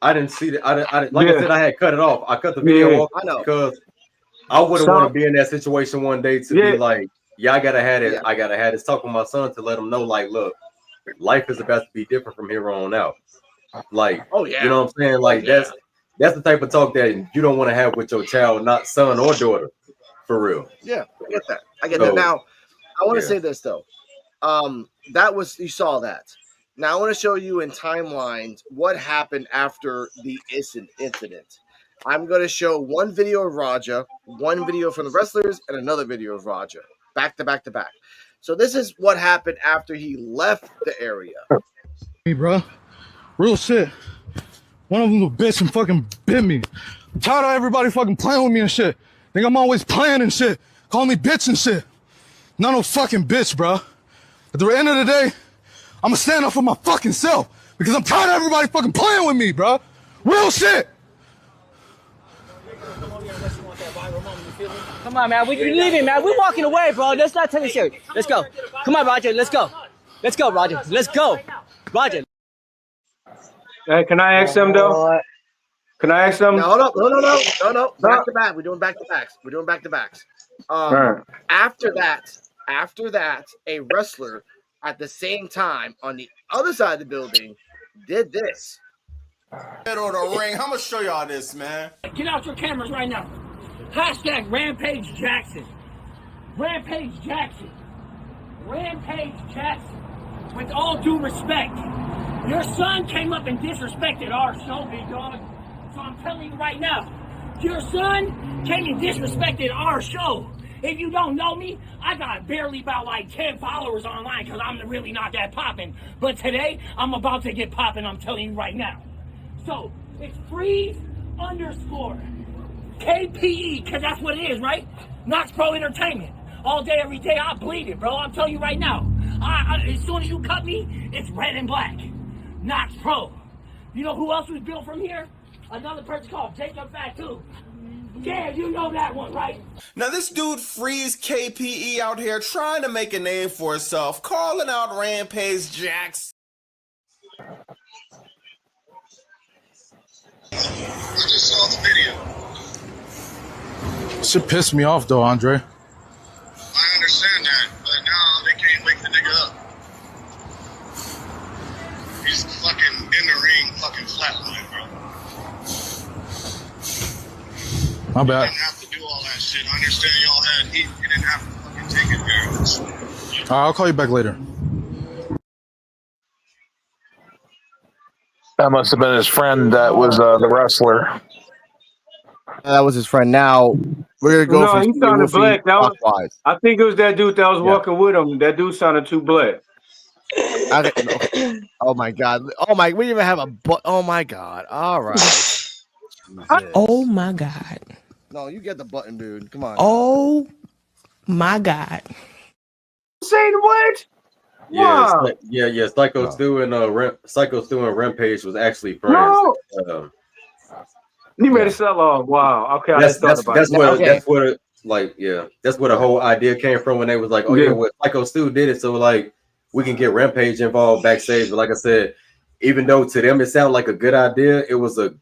I didn't see that. I didn't like I said, I had cut it off. I cut the video off because I wouldn't want to be in that situation one day to be like, I gotta have it. I gotta have this talk with my son to let him know, like, look, life is about to be different from here on out. Like, you know what I'm saying? Like, that's the type of talk that you don't want to have with your child, not son or daughter. For real. Yeah, I get that. I get that. Now, I want to say this though. That was, you saw that. Now I want to show you in timelines what happened after the incident. I'm going to show one video of Raja, one video from the wrestlers, and another video of Raja, back to back to back. So this is what happened after he left the area. Hey, bro, real shit. One of them a bitch and fucking bit me. I'm tired of everybody fucking playing with me and shit. Think I'm always playing and shit. Call me bitch and shit. Not no fucking bitch, bro. At the end of the day, I'm gonna stand up for my fucking self because I'm tired of everybody fucking playing with me, bro. Real shit. Come on, man. We leaving, man. We're walking away, bro. Let's not take it serious. Let's go. Come on, Roger. Let's go. Let's go, Roger. Let's go. Roger. Hey, can I ask them though? Can I ask them? No, hold up. No. Back to back. We're doing back to backs. After that, a wrestler at the same time on the other side of the building did this. Head on the ring. I'm gonna show y'all this, man. Get out your cameras right now. Hashtag Rampage Jackson. Rampage Jackson. Rampage Jackson. With all due respect, your son came up and disrespected our show, big dog. So I'm telling you right now, your son came and disrespected our show. If you don't know me, I got barely about like 10 followers online because I'm really not that popping. But today, I'm about to get popping, I'm telling you right now. So, it's freeze_KPE, because that's what it is, right? KnokX Pro Entertainment. All day, every day, I bleed it, bro. I'm telling you right now. As soon as you cut me, it's red and black. KnokX Pro. You know who else was built from here? Another person called Jacob Fatu. Yeah, you know that one, right? Now this dude Freeze KPE out here trying to make a name for himself, calling out Rampage Jax. I just saw the video. Shit pissed me off though, Andre. I understand that, but now they can't wake the nigga up. He's fucking in the ring, fucking flatline, bro. My bad. You didn't have to do all that shit. I understand y'all had heat. You didn't have to fucking take it very much. I'll call you back later. That must have been his friend that was the wrestler. That was his friend. Now we're gonna go No, he from sounded black. That was, clockwise. I think it was that dude that was walking with him. That dude sounded too black. Okay. Oh my god. Oh my. We even have a. Oh my god. All right. Oh my god. No, you get the button, dude. Come on. Oh my god. Say what? Yeah, Wow. yeah. Psycho Stu and Rampage was actually friends. No. You made it sell off. Wow. Okay, I just thought about that's it. what that's where the whole idea came from when they was like, oh yeah, well, Psycho Stu did it, so like we can get Rampage involved backstage. But like I said, even though to them it sounded like a good idea, it was a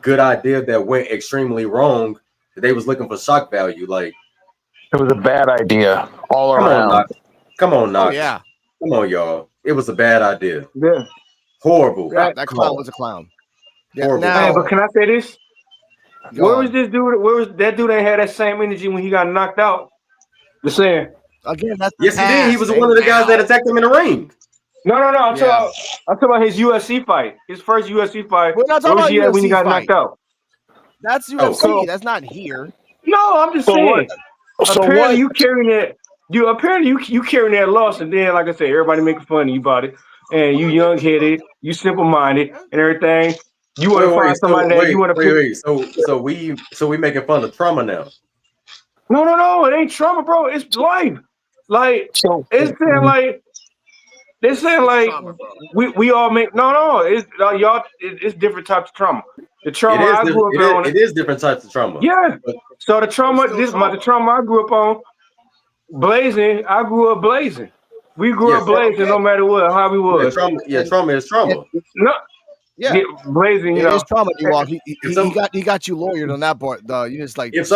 good idea that went extremely wrong. They was looking for shock value. Like it was a bad idea all around. Come on, Knox. Oh yeah. Come on, y'all. It was a bad idea. Yeah. Horrible. That clown was a clown. Yeah, Hey, but can I say this? Where was this dude? Where was that dude that had that same energy when he got knocked out? The saying. Again, that's yes, he did. He was one of the guys that attacked him in the ring. No. I'm talking about his UFC fight. His first UFC fight. We're not talking about UFC when he got knocked out. That's UFC. That's not here. No, I'm just saying. Apparently, you carrying that. You carrying that loss, and then, like I said, everybody making fun of you about it, and you young headed, you simple minded, and everything. You want to find somebody that you want to wait. So we making fun of trauma now? No, it ain't trauma, bro. It's life. Like they're saying like we all make it's y'all. It's different types of trauma. The trauma I grew up on. It is different types of trauma. Yeah. So the trauma, the trauma I grew up on, blazing. I grew up blazing. We grew up blazing, no matter what, how we was. Trauma is trauma. No. Yeah, blazing. You it know, is trauma. He got you lawyered on that part, though. You just like if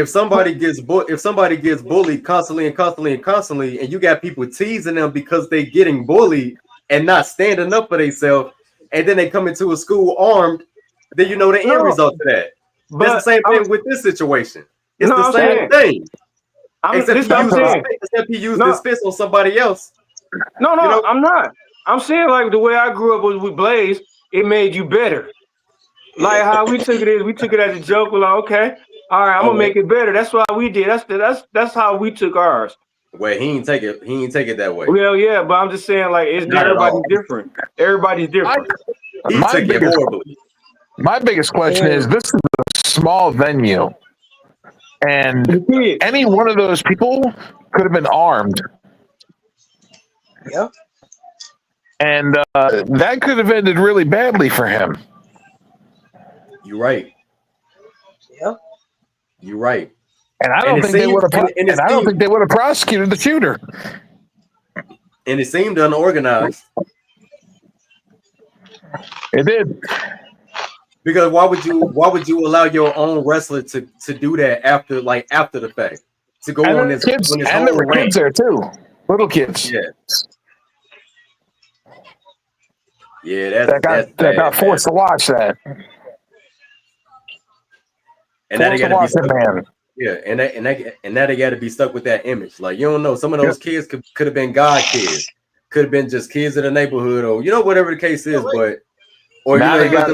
somebody gets bullied constantly, and you got people teasing them because they getting bullied and not standing up for themselves, and then they come into a school armed, then you know the end result to that. That's the same thing with this situation. It's the same thing. Except he used his fist on somebody else. No, you know? I'm not. I'm saying like the way I grew up was with Blaze, it made you better. Like how we took it as a joke. We're like, okay, all right, I'm gonna make it better. That's why we did. That's how we took ours. Well, he ain't take it that way. Well, yeah, but I'm just saying like everybody's different. Everybody's different. He took it horribly. My biggest question is: this is a small venue, and any one of those people could have been armed. Yep. And that could have ended really badly for him. You're right. Yep. You're right. And I don't think they would have. And I don't think they would have prosecuted the shooter. And it seemed unorganized. It did. Because why would you allow your own wrestler to do that after the fact? To go on this kids, and there were kids there too, little kids. Yeah. Yeah, that got forced to watch that. And now they got to be stuck. Yeah, and now they got to be stuck with that image. Like you don't know, some of those kids could have been God kids, could have been just kids in the neighborhood, or whatever the case is. But or now they got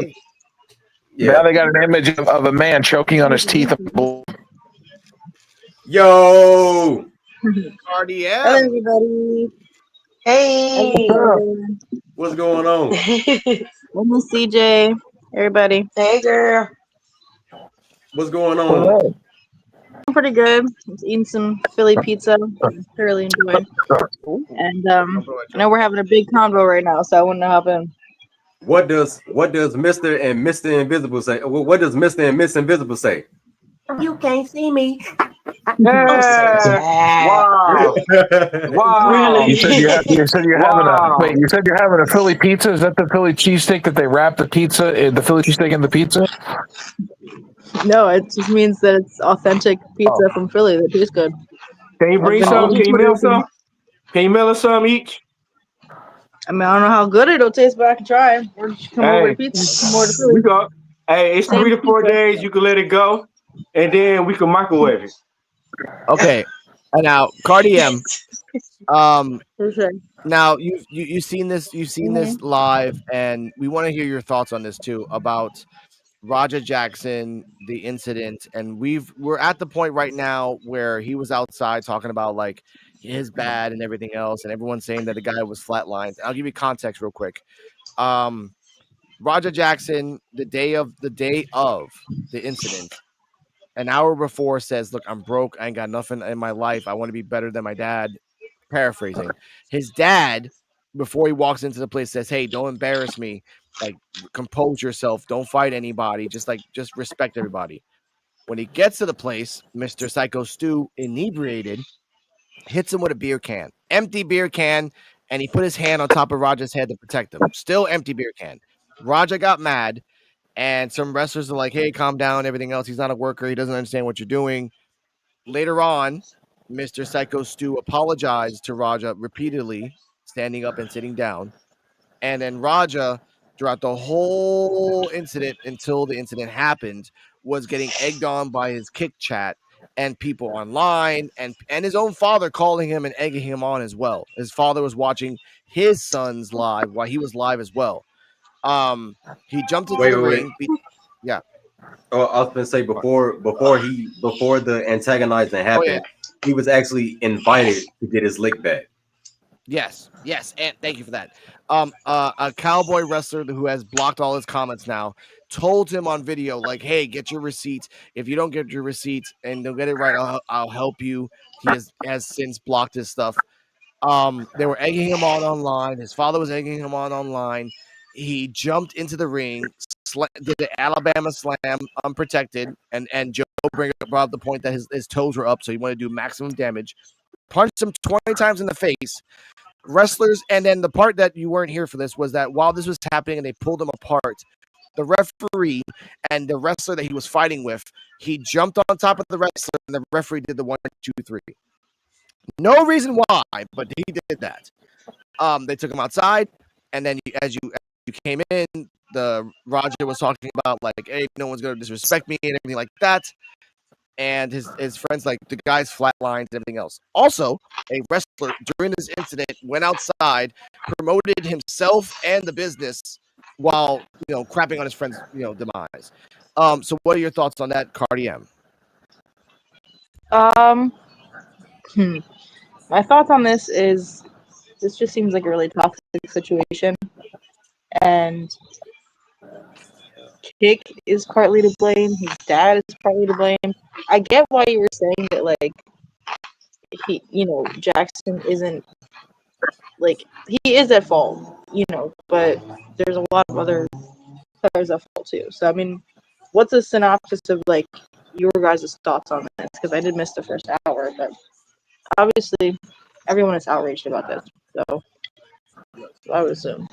now they got an image of a man choking on his teeth. Yo, RDM. Hello, everybody. Hey. What's going on? Miss CJ. Everybody. Hey, girl. What's going on? I'm pretty good. I'm eating some Philly pizza. Thoroughly enjoyed. And I know we're having a big convo right now, so I want to hop in. What does Mr. and Mr. Invisible say? What does Mr. and Miss Invisible say? You can't see me. Wow. Wow. You said you're having a Philly pizza. Is that the Philly cheesesteak that they wrap the pizza, the Philly cheesesteak in the pizza? No, it just means that it's authentic pizza from Philly that tastes good. Can you bring some? Can you mail some? Can you mail us some each? I mean, I don't know how good it'll taste, but I can try. Or just come over to pizza. Come more to Philly. We go. Hey, it's 3 to 4 days. You can let it go, and then we can microwave it. Okay, and now Cardi M. For sure. Now you've seen this live, and we want to hear your thoughts on this too about Raja Jackson, the incident, and we're at the point right now where he was outside talking about like his bad and everything else, and everyone's saying that the guy was flatlined. I'll give you context real quick. Raja Jackson, the day of the incident, an hour before says, "Look, I'm broke. I ain't got nothing in my life. I want to be better than my dad." Paraphrasing. His dad, before he walks into the place, says, "Hey, don't embarrass me. Like, compose yourself. Don't fight anybody. Just respect everybody." When he gets to the place, Mr. Psycho Stu, inebriated, hits him with a beer can, empty beer can, and he put his hand on top of Raja's head to protect him. Still empty beer can. Raja got mad, and some wrestlers are like, "Hey, calm down, everything else. He's not a worker. He doesn't understand what you're doing." Later on, Mr. Psycho Stu apologized to Raja repeatedly, standing up and sitting down. And then Raja, throughout the whole incident until the incident happened, was getting egged on by his kick chat and people online and his own father calling him and egging him on as well. His father was watching his sons live while he was live as well. He jumped into the ring. Yeah. Oh, I was gonna say before the antagonizing happened, he was actually invited to get his lick back. Yes, and thank you for that. A cowboy wrestler who has blocked all his comments now told him on video, like, "Hey, get your receipts. If you don't get your receipts and don't get it right, I'll help you." He has since blocked his stuff. They were egging him on online. His father was egging him on online. He jumped into the ring, did the Alabama slam unprotected, and Joe brought up the point that his toes were up, so he wanted to do maximum damage. Punched him 20 times in the face. Wrestlers, and then the part that you weren't here for this was that while this was happening and they pulled him apart, the referee and the wrestler that he was fighting with, he jumped on top of the wrestler and the referee did the 1, 2, 3. No reason why, but he did that. They took him outside, and then as you came in, the Roger was talking about like, "Hey, no one's gonna disrespect me" and everything like that. And his friends, like, the guy's flatlined and everything else. Also, a wrestler during this incident went outside, promoted himself and the business while crapping on his friend's demise. So what are your thoughts on that, Cardi M? My thoughts on this is this just seems like a really toxic situation, and Kick is partly to blame. His dad is partly to blame. I get why you were saying that, like, Jackson isn't, like, he is at fault, but there's a lot of other players at fault too. So, I mean, what's a synopsis of, like, your guys' thoughts on this? Because I did miss the first hour, but obviously everyone is outraged about this. So I would assume.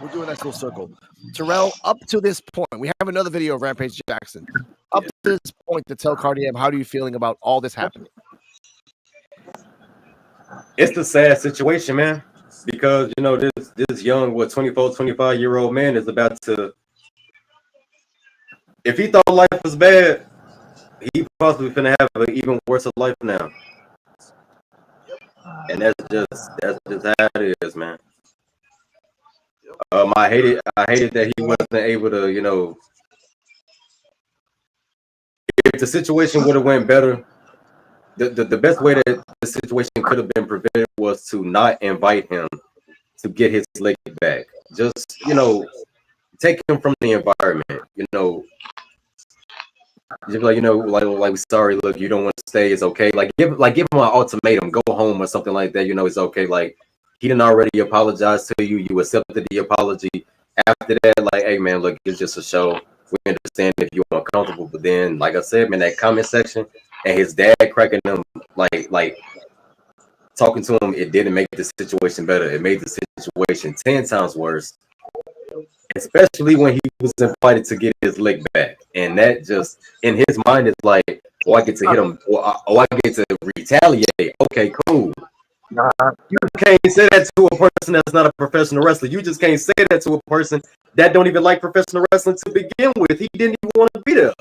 We're doing that full circle. Terrell, up to this point, we have another video of Rampage Jackson. Up to this point, to tell Cardi M, how are you feeling about all this happening? It's a sad situation, man, because this young 24, 25-year-old man is about to, if he thought life was bad, he possibly gonna have an even worse life now. And that's just how it is, man. I hated that he wasn't able to, if the situation would have went better, the best way that the situation could have been prevented was to not invite him to get his leg back. Just, take him from the environment, just like sorry, look, you don't want to stay, it's okay. Like give him an ultimatum, go home or something like that. It's okay. Like, he didn't already apologize to you. You accepted the apology. After that, like, hey man, look, it's just a show. We understand if you're uncomfortable, but then, like I said, man, that comment section and his dad cracking him, like talking to him, it didn't make the situation better. It made the situation 10 times worse. Especially when he was invited to get his leg back, and that just in his mind is like, oh, I get to hit him, I get to retaliate. Okay, cool. You can't say that to a person that's not a professional wrestler. You just can't say that to a person that don't even like professional wrestling to begin with. He didn't even want to be there.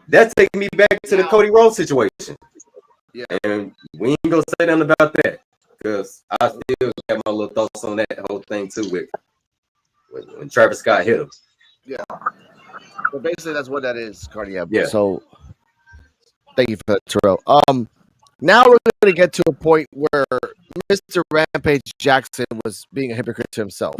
That's taking me back to the Cody Rhodes situation. Yeah. And we ain't gonna say nothing about that, because I still got my my little thoughts on that whole thing too with when Travis Scott hit him. Yeah. So basically, that's what that is, Cardia. Yeah. So thank you for that, Terrell. Now we're going to get to a point where Mr. Rampage Jackson was being a hypocrite to himself.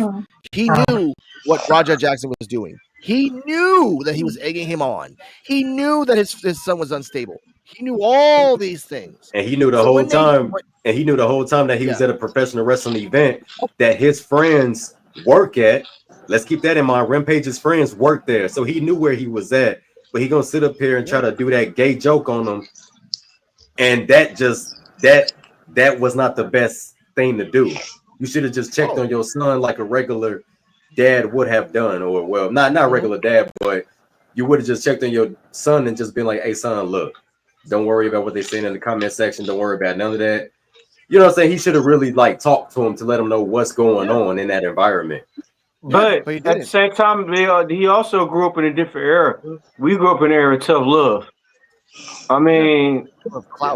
He knew what Roger Jackson was doing. He knew that he was egging him on. He knew that his son was unstable. He knew all these things. And he knew the whole time. And he knew the whole time that he was at a professional wrestling event that his friends work at. Let's keep that in mind. Rampage's friends work there, so he knew where he was at. But he gonna sit up here and try to do that gay joke on him, and that was not the best thing to do. You should have just checked on your son like a regular dad would have done, or well, not regular dad, but you would have just checked on your son and just been like, "Hey, son, look, don't worry about what they're saying in the comment section. Don't worry about none of that." You know what I'm saying? He should have really like talked to him to let him know what's going on in that environment. But at the same time, he also grew up in a different era. We grew up in an era of tough love. I mean,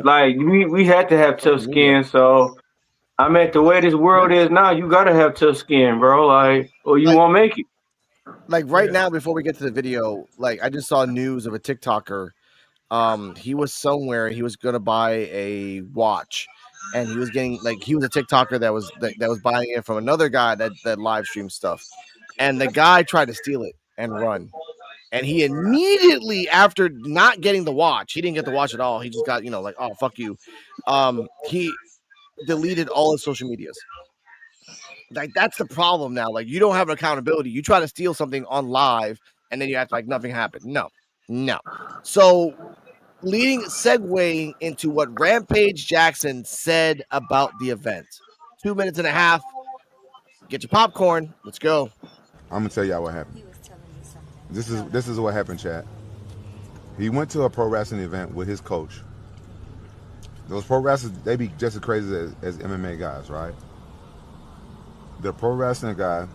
like we had to have tough skin. So I mean, the way this world is now, you gotta have tough skin, bro. Like, or you won't make it. Like right now, before we get to the video, like I just saw news of a TikToker. He was somewhere. He was gonna buy a watch, and he was getting he was a TikToker that was buying it from another guy that live stream stuff, and the guy tried to steal it and run, and he immediately, after not getting the watch, he didn't get the watch at all. He just got like, oh fuck you. He deleted all his social medias. Like that's the problem now. Like you don't have accountability. You try to steal something on live, and then you act like nothing happened. No. So, segueing into what Rampage Jackson said about the event. 2 minutes and a half. Get your popcorn. Let's go. I'm gonna tell y'all what happened. This is what happened, Chad. He went to a pro wrestling event with his coach. Those pro wrestlers, they be just as crazy as MMA guys, right? The pro wrestling guy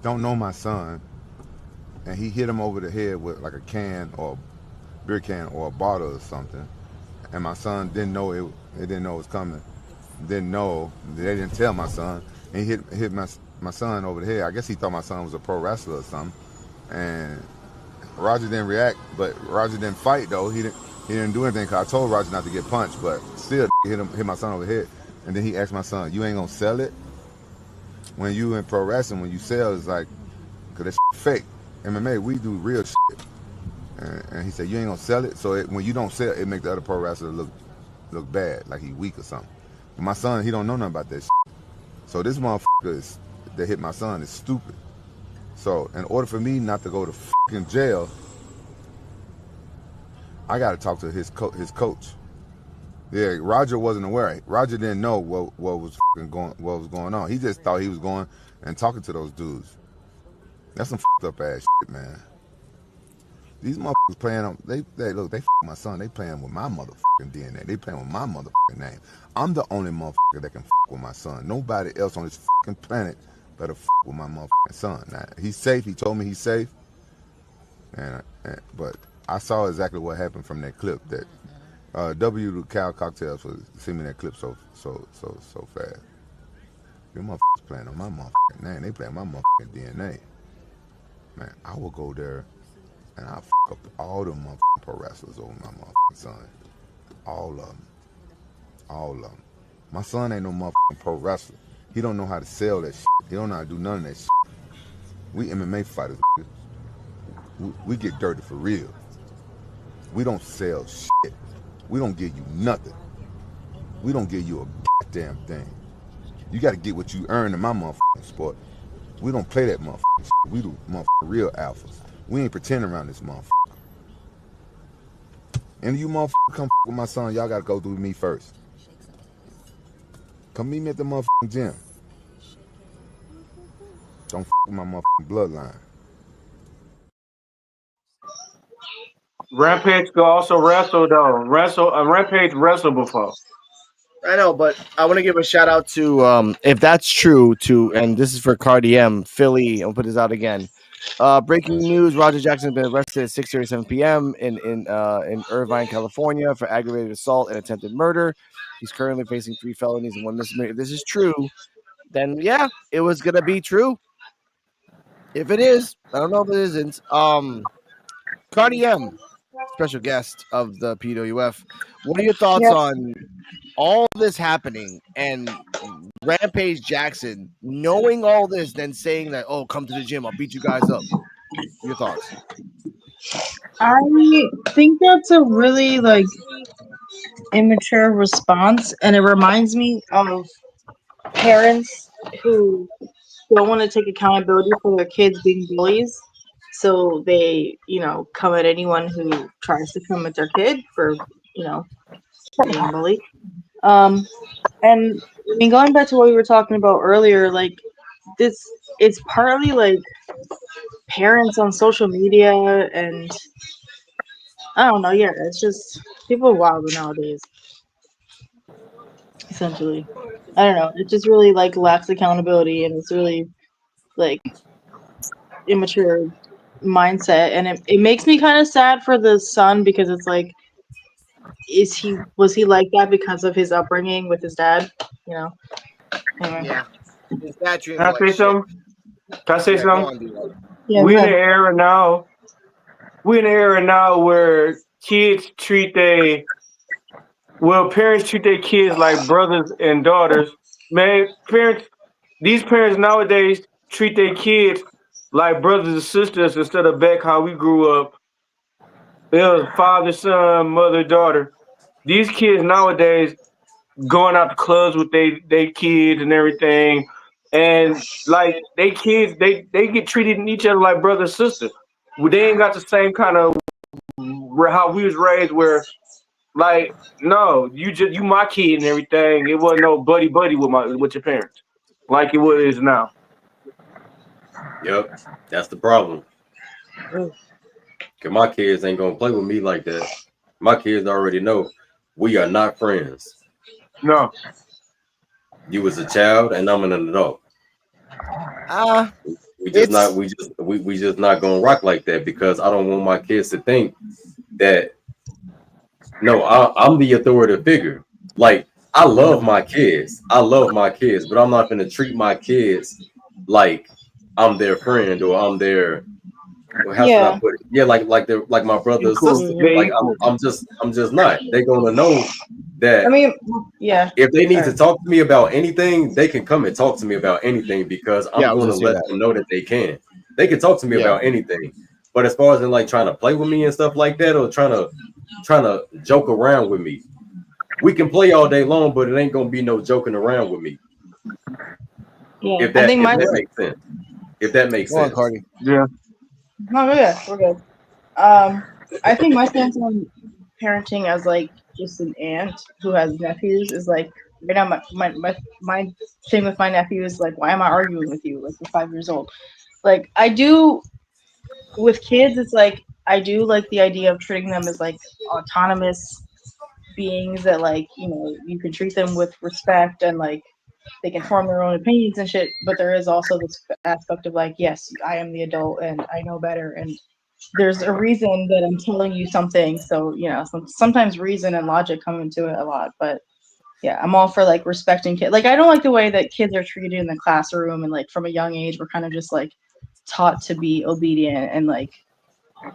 don't know my son, and he hit him over the head with like a can or a beer can or a bottle or something, and my son didn't know it didn't know it was coming. They didn't tell my son, and he hit my son over the head. I guess he thought my son was a pro wrestler or something, and Roger didn't react, but Roger didn't fight though. He didn't do anything because I told Roger not to get punched, but still hit my son over the head. And then he asked my son, "You ain't gonna sell it?" When you in pro wrestling, when you sell, it's like, cause it's fake. MMA, we do real shit. And he said, "You ain't gonna sell it." So when you don't sell, it make the other pro wrestler look bad, like he weak or something. But my son, he don't know nothing about that shit. So this motherfucker that hit my son is stupid. So in order for me not to go to fucking jail, I got to talk to his coach. Yeah, Roger wasn't aware. Roger didn't know what was going on. He just thought he was going and talking to those dudes. That's some fucked up ass shit, man. These motherfuckers playing on. They fuck my son. They playing with my motherfucking DNA. They playing with my motherfucking name. I'm the only motherfucker that can fuck with my son. Nobody else on this fucking planet better fuck with my motherfucking son. Now, he's safe. He told me he's safe. But I saw exactly what happened from that clip. That W. Cal Cocktails was sending me that clip so fast. Them motherfuckers playing on my motherfucking name. They playing my motherfucking DNA. Man, I will go there and I'll fuck up all them motherfucking pro wrestlers over my motherfucking son. All of them. My son ain't no motherfucking pro wrestler. He don't know how to sell that shit. He don't know how to do none of that shit. We MMA fighters. We get dirty for real. We don't sell shit. We don't give you nothing. We don't give you a goddamn thing. You got to get what you earn in my motherfucking sport. We don't play that motherfucking shit. We do motherfucking real alphas. We ain't pretending around this motherfucker. And you motherfuckers come with my son, y'all got to go through me first. Come meet me at the motherfucking gym. Don't with my motherfucking bloodline. Rampage could also wrestle though. Rampage wrestled before. I know, but I want to give a shout out to if that's true and this is for Cardi M, Philly, I'll put this out again. Breaking news: Roger Jackson has been arrested at 6:37 p.m. in Irvine, California, for aggravated assault and attempted murder. He's currently facing 3 felonies and 1 misdemeanor. If this is true, then yeah, it was gonna be true. If it is, I don't know if it isn't. Cardi M, special guest of the P.U.W.F. What are your thoughts on all this happening and Rampage Jackson knowing all this, then saying that, "Oh, come to the gym, I'll beat you guys up"? Your thoughts? I think that's a really like immature response, and it reminds me of parents who don't want to take accountability for their kids being bullies, so they, come at anyone who tries to come at their kid for, being bullied. And I mean, going back to what we were talking about earlier, like it's partly like parents on social media, and I don't know. Yeah, it's just people are wild nowadays. Essentially, I don't know. It just really like lacks accountability, and it's really like immature mindset, and it makes me kind of sad for the son, because it's like, was he like that because of his upbringing with his dad? Anyway. Yeah. His dad treated Can I him say like shit. something? Can I say Yeah, go on, something? D-Lo. Yeah, We in go an ahead. era now. We in an era now where kids treat parents treat their kids like brothers and daughters. Man, these parents nowadays treat their kids like brothers and sisters instead of back how we grew up. It was father, son, mother, daughter. These kids nowadays going out to clubs with they kids and everything, and like they kids they get treated each other like brother and sister. They ain't got the same kind of how we was raised, where like, no, you my kid and everything. It wasn't no buddy with your parents like it is now. Yep, that's the problem. Cause my kids ain't gonna play with me like that. My kids already know we are not friends. No. You was a child and I'm an adult. We just not gonna rock like that, because I don't want my kids to think that I'm the authoritative figure. Like, I love my kids, but I'm not gonna treat my kids like I'm their friend or I'm their, how should I put it? Yeah, like they're like my brother or sister. Like I'm just not. They're gonna know that. I mean, yeah. If they need to talk to me about anything, they can come and talk to me about anything, because I'm going to let them know that they can. They can talk to me about anything. But as far as in like trying to play with me and stuff like that, or trying to joke around with me, we can play all day long, but it ain't gonna be no joking around with me. Yeah, If that makes sense. If that makes sense. Yeah. No, yeah, we're good. I think my stance on parenting as like just an aunt who has nephews is like, right now my thing with my nephew is like, why am I arguing with you? Like, you're 5 years old. Like, I do with kids, it's like I do like the idea of treating them as like autonomous beings that, like, you can treat them with respect, and like they can form their own opinions and shit. But there is also this aspect of like, yes, I am the adult and I know better, and there's a reason that I'm telling you something. So sometimes reason and logic come into it a lot. But yeah, I'm all for like respecting kids. Like, I don't like the way that kids are treated in the classroom, and like from a young age we're kind of just like taught to be obedient and like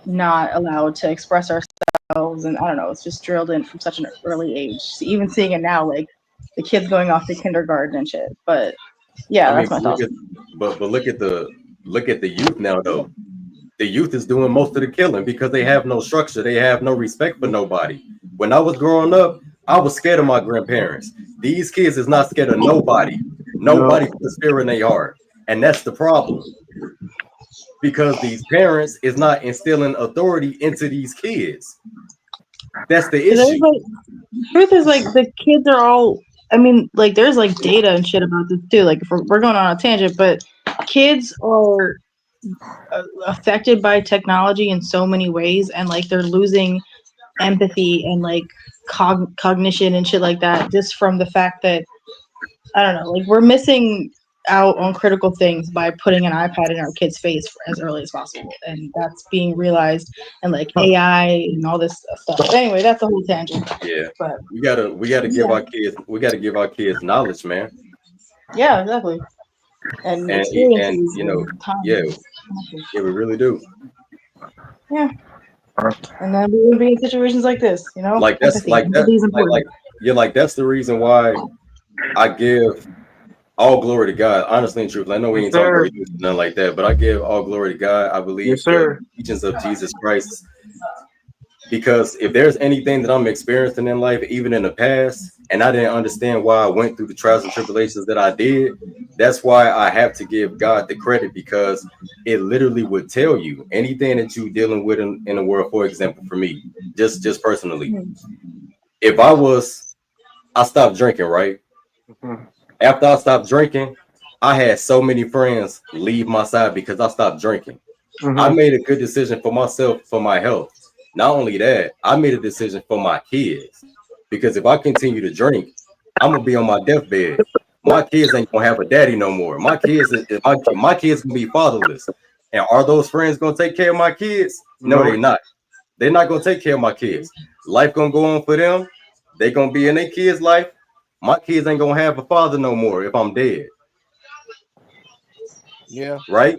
not allowed to express ourselves. And I don't know, it's just drilled in from such an early age. Even seeing it now, like the kids going off to kindergarten and shit. But yeah, that's my thoughts. But look at the youth now though. The youth is doing most of the killing because they have no structure. They have no respect for nobody. When I was growing up, I was scared of my grandparents. These kids is not scared of nobody. Nobody puts fear in their heart. And that's the problem. Because these parents is not instilling authority into these kids. That's the issue. The truth is, like, the kids are all, I mean, like, there's like data and shit about this too. Like, if we're going on a tangent, but kids are affected by technology in so many ways, and like they're losing empathy and like cognition and shit like that, just from the fact that, I don't know, like, we're missing out on critical things by putting an iPad in our kids' face as early as possible, and that's being realized, and like AI and all this stuff. But anyway, that's a whole tangent. Yeah, but we gotta give our kids knowledge, man. Yeah, exactly. And And experiences you know, and time. yeah, we really do. Yeah. And then we would be in situations like this, you know? Like that's Empathy. like that Empathy is important. like that's the reason why I give all glory to God. Honestly and truthfully, I know we ain't talking about religion, nothing like that, but I give all glory to God. I believe the teachings of Jesus Christ. Because if there's anything that I'm experiencing in life, even in the past, and I didn't understand why I went through the trials and tribulations that I did, that's why I have to give God the credit, because it literally would tell you anything that you're dealing with in the world. For example, for me, just personally, if I stopped drinking, right? After I stopped drinking, I had so many friends leave my side because I stopped drinking. I made a good decision for myself, for my health. Not only that, I made a decision for my kids, because if I continue to drink, I'm gonna be on my deathbed. My kids ain't gonna have a daddy no more. My kids gonna be fatherless. And are those friends gonna take care of my kids? No, they're not. They're not gonna take care of my kids. Life gonna go on for them. They gonna be in their kids' life. My kids ain't gonna have a father no more if I'm dead. Yeah. Right?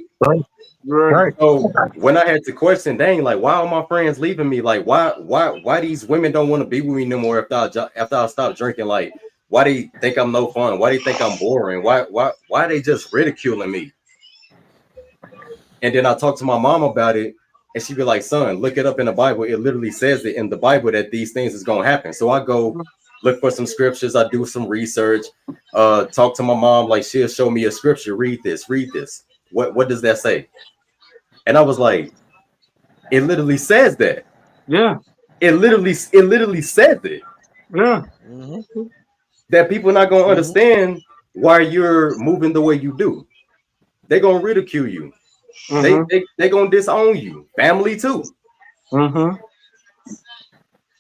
Right. So when I had to question, dang, like, why are my friends leaving me? Like, why these women don't want to be with me no more after I stop drinking? Like, why they think I'm no fun? Why they think I'm boring? Why they just ridiculing me? And then I talked to my mom about it, and she'd be like, son, look it up in the Bible. It literally says it in the Bible that these things is gonna happen. So I go look for some scriptures, I do some research, talk to my mom, like she'll show me a scripture, read this. What does that say? And I was like, it literally says that. Yeah. It literally says it. Yeah. That people are not gonna understand why you're moving the way you do. They're gonna ridicule you. They gonna disown you. Family too.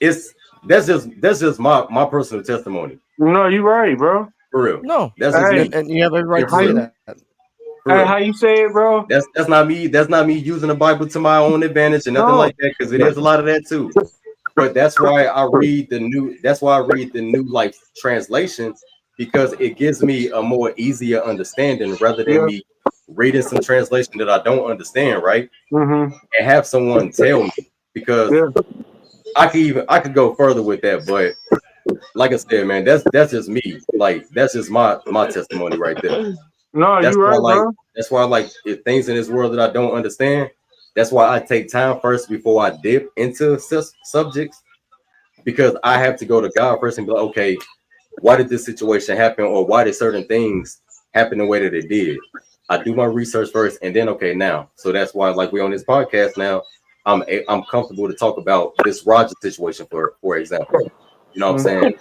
That's just my personal testimony. No, you're right, bro. For real. No, that's just me. And you have every right to say that. Hey, how you say it, bro? That's not me. That's not me using the Bible to my own advantage and nothing like that, because it is a lot of that too. But that's why I read the New Life translation, because it gives me a more easier understanding rather than me reading some translation that I don't understand, right? And have someone tell me, because I could go further with that, but like I said, man, that's just me. Like, that's just my testimony right there. No, That's you're why right, bro. That's why I like if things in this world that I don't understand. That's why I take time first before I dip into subjects, because I have to go to God first and be like, okay, why did this situation happen, or why did certain things happen the way that it did? I do my research first, and then okay, now. So that's why, like, we on this podcast now, I'm comfortable to talk about this Roger situation, for example. You know what I'm saying?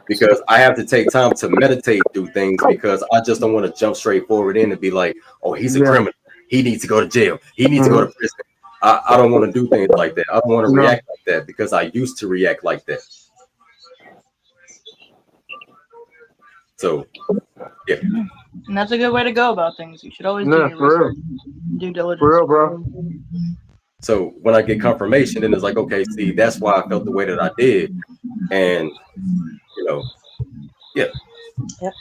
Because I have to take time to meditate through things, because I just don't want to jump straight forward in and be like, oh, he's a criminal. He needs to go to jail. He needs to go to prison. I don't want to do things like that. I don't want to react like that, because I used to react like that. So, yeah. And that's a good way to go about things. You should always do your research, due diligence. For real, bro. So when I get confirmation, then it's like, okay, see, that's why I felt the way that I did. And, you know, yeah. Yep.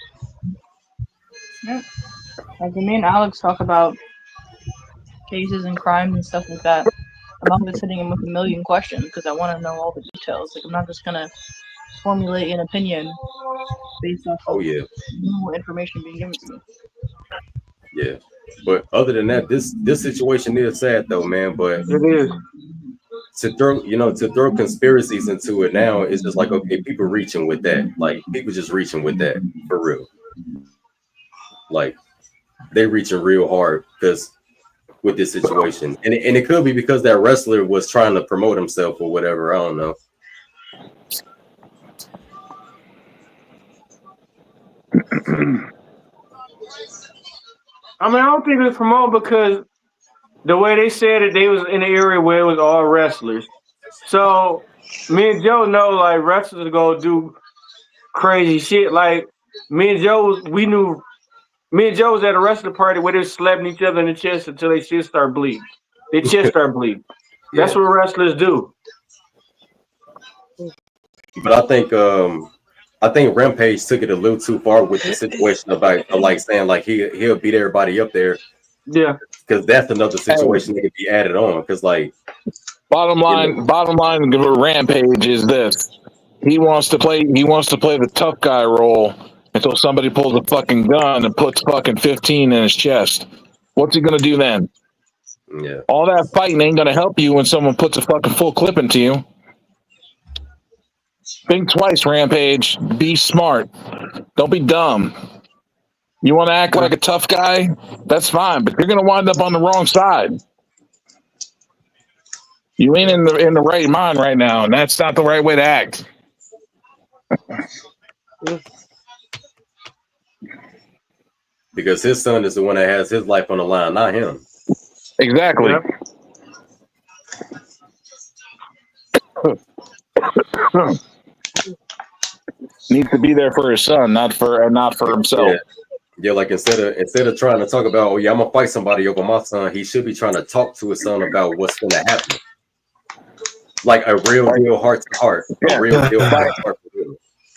Like me and Alex talk about cases and crimes and stuff like that. I'm not just hitting him with a million questions because I want to know all the details. Like, I'm not just gonna formulate an opinion based off of minimal information being given to me. Yeah. But other than that, this situation is sad though, man. But it is. To throw conspiracies into it now is just like, okay, people reaching with that. Like, people just reaching with that for real. Like, they reaching real hard because with this situation. And it could be because that wrestler was trying to promote himself or whatever. I don't know. I mean, I don't think it was promoted, because the way they said it, they was in an area where it was all wrestlers. So me and Joe know, like, wrestlers go do crazy shit. Like, me and Joe, we knew Me and Joe was at a wrestling party where they were slapping each other in the chest until their shit start bleeding. Their chest start bleeding. That's what wrestlers do. But I think Rampage took it a little too far with the situation about like saying like he'll beat everybody up there. Yeah, because that's another situation that could be added on. Because like bottom line of Rampage is this: he wants to play the tough guy role until somebody pulls a fucking gun and puts fucking 15 in his chest. What's he gonna do then? Yeah, all that fighting ain't gonna help you when someone puts a fucking full clip into you. Think twice, Rampage. Be smart. Don't be dumb. You want to act like a tough guy? That's fine, but you're going to wind up on the wrong side. You ain't in the right mind right now, and that's not the right way to act. Because his son is the one that has his life on the line, not him. Exactly. Yep. Needs to be there for his son, not for himself. Yeah, like instead of trying to talk about, oh yeah, I'm gonna fight somebody over my son, he should be trying to talk to his son about what's gonna happen. Like a real heart to heart. A real heart to heart.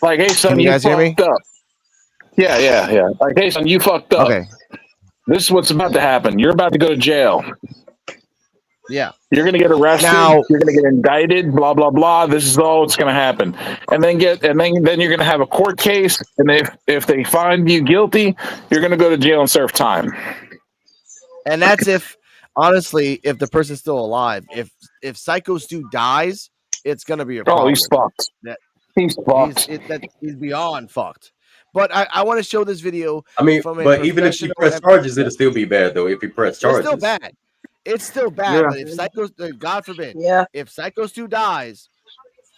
Like, hey son, Can you guys hear me? Up. Yeah. Like, hey son, you fucked up. Okay. This is what's about to happen. You're about to go to jail. Yeah. You're going to get arrested. You're going to get indicted, blah, blah, blah. This is all that's going to happen. And then you're going to have a court case. And if they find you guilty, you're going to go to jail and serve time. And that's if the person's still alive. If Psycho Stu dies, it's going to be a problem. Oh, he's fucked. He's fucked. He's beyond fucked. But I want to show this video. I mean, but even if you press charges, it'll still be bad, though, if you press charges. It's still bad. It's still bad, but if Psycho, God forbid, if Psycho Stu dies,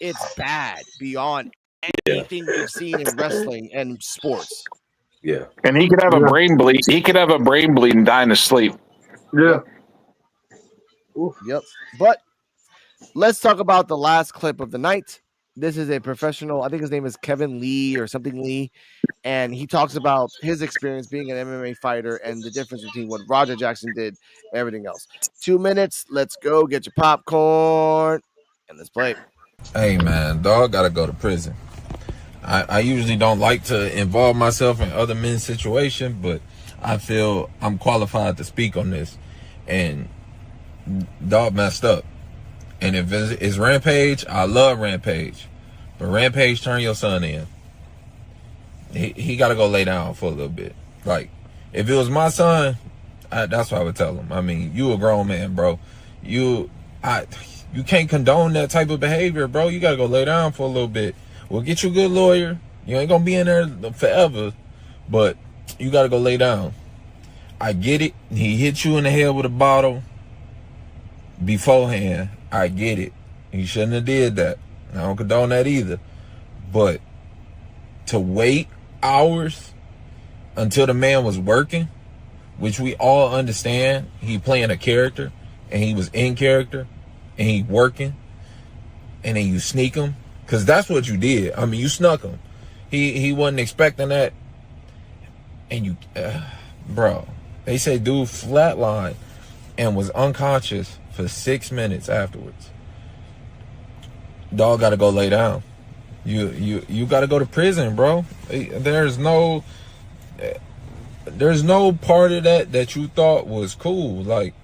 it's bad beyond anything we've seen in wrestling and sports. Yeah, and he could have a brain bleed. He could have a brain bleed and die in his sleep. Yeah. Yep. But let's talk about the last clip of the night. This is a professional. I think his name is Kevin Lee or something Lee. And he talks about his experience being an MMA fighter and the difference between what Roger Jackson did and everything else. 2 minutes. Let's go. Get your popcorn. And let's play. Hey, man. Dog got to go to prison. I usually don't like to involve myself in other men's situations, but I feel I'm qualified to speak on this. And dog messed up. And if it's Rampage, I love Rampage. But Rampage, turn your son in. He got to go lay down for a little bit. Like, if it was my son, that's what I would tell him. I mean, you a grown man, bro. You can't condone that type of behavior, bro. You got to go lay down for a little bit. We'll get you a good lawyer. You ain't going to be in there forever. But you got to go lay down. I get it. He hit you in the head with a bottle beforehand. I get it. He shouldn't have did that. I don't condone that either. But to wait hours until the man was working, which we all understand, he playing a character and he was in character and he working, and then you sneak him, because that's what you did. I mean, you snuck him. He wasn't expecting that, and you bro, they say dude flatlined and was unconscious for 6 minutes afterwards. Dog got to go lay down. You got to go to prison, bro. There's no part of that you thought was cool. Like,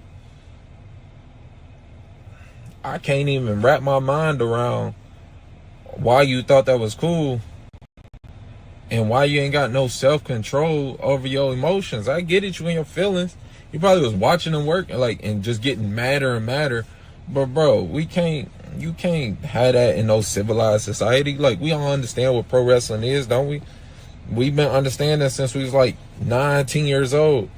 I can't even wrap my mind around why you thought that was cool and why you ain't got no self-control over your emotions. I get it, you and your feelings. You probably was watching them work and just getting madder and madder. But bro, you can't have that in no civilized society. Like, we all understand what pro wrestling is, don't we? We've been understanding since we was like 19 years old.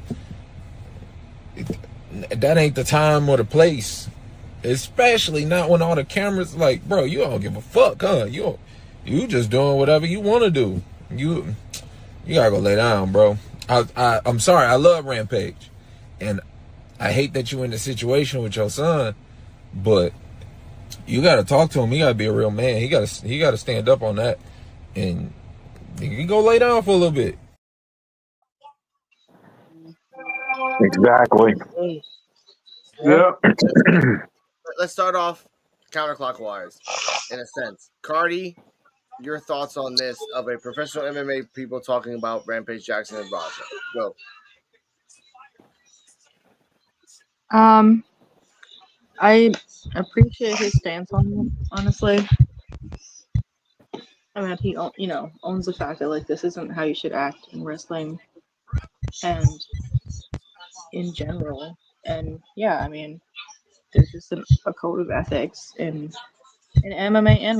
That ain't the time or the place. Especially not when all the cameras, like, bro, you don't give a fuck, huh? You just doing whatever you want to do. You gotta go lay down, bro. I'm sorry, I love Rampage. And I hate that you in the situation with your son, but you got to talk to him. He got to be a real man. He got to stand up on that, and he can go lay down for a little bit. Exactly. Yeah. Let's start off counterclockwise, in a sense. Cardi, your thoughts on this of a professional MMA people talking about Rampage Jackson and Raja? Go. I appreciate his stance on it, honestly. I mean, he owns the fact that like this isn't how you should act in wrestling and in general. And yeah, I mean, there's just a code of ethics in MMA and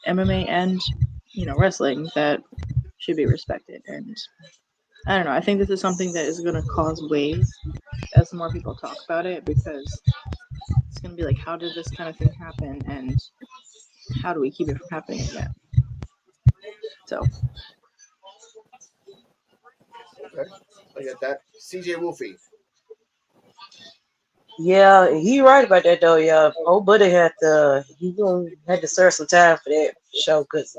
MMA and wrestling that should be respected. And I don't know. I think this is something that is going to cause waves as more people talk about it, because it's going to be like, how did this kind of thing happen, and how do we keep it from happening again? So. Okay, I get that. CJ Wolfie. Yeah, he right about that though. Yeah, old buddy had to serve some time for that show, cause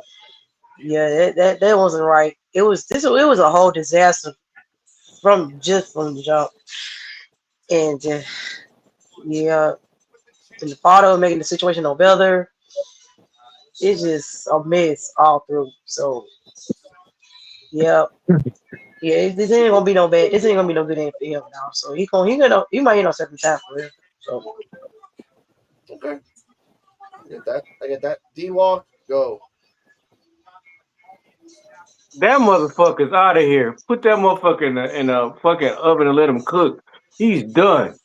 yeah, that wasn't right. It was a whole disaster from the jump, and yeah, and the father making the situation no better. It's just a mess all through. So yeah. Yeah, this ain't gonna be no bad. This ain't gonna be no good end for him now. So he might end up certain time for him. So Okay, I get that. D-Walk, go. That motherfucker's out of here. Put that motherfucker in a fucking oven and let him cook. He's done.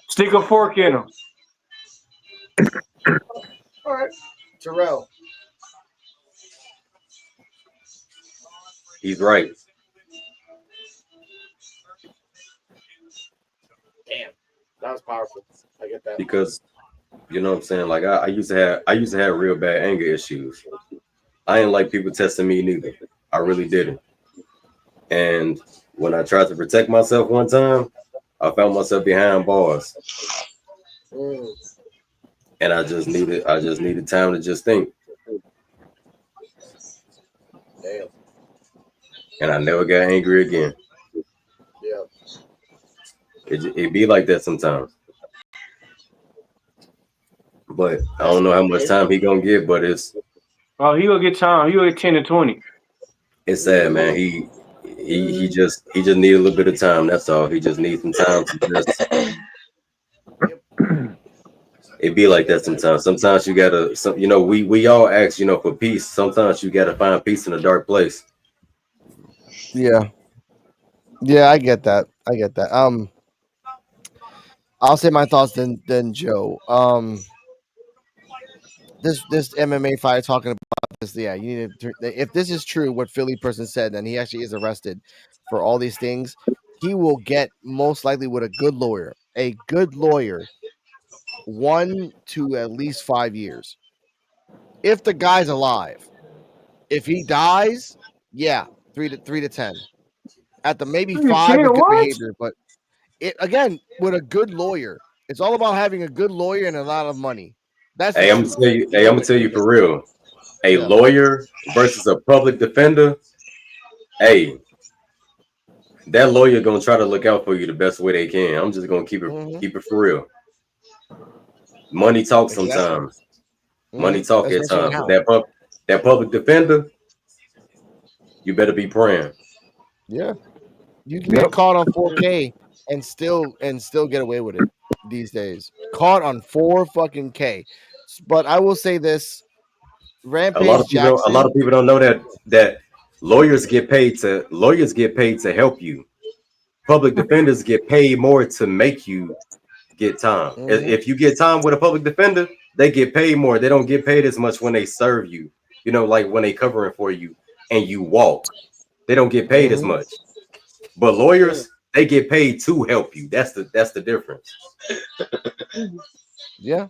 Stick a fork in him. All right, Terrell. He's right. Damn, that was powerful. I get that. Because you know what I'm saying? Like I used to have real bad anger issues. I didn't like people testing me neither. I really didn't. And when I tried to protect myself one time, I found myself behind bars. And I just needed time to just think. Damn. And I never got angry again. Yeah. It be like that sometimes. But I don't know how much time he gonna get, but it's he gonna get time. He gonna get 10 to 20. It's sad, man. He just need a little bit of time. That's all. He just needs some time to just. It be like that sometimes. Sometimes you gotta, we all ask, for peace. Sometimes you gotta find peace in a dark place. Yeah. Yeah, I get that. I'll say my thoughts then Joe. This MMA fighter talking about this. Yeah, you need to. If this is true, what Philly person said, then he actually is arrested for all these things. He will get most likely with a good lawyer. A good lawyer, 1 to at least 5 years. If the guy's alive. If he dies, yeah, 3 to 10. At the maybe 5 with good behavior, but it again with a good lawyer. It's all about having a good lawyer and a lot of money. That's Hey, I'm gonna tell you for real. A lawyer versus a public defender. Hey, that lawyer gonna try to look out for you the best way they can. I'm just gonna keep it for real. Money talks sometimes. Money talk at times. But that public defender, you better be praying. Yeah, you can get caught on 4K and still get away with it these days. Caught on 4 fucking K. But I will say this: Rampage a lot of people don't know that lawyers get paid to help you. Public defenders get paid more to make you get time. If you get time with a public defender, they get paid more. They don't get paid as much when they serve you. Like when they covering for you and you walk, they don't get paid as much. But lawyers, they get paid to help you. That's the difference. Yeah,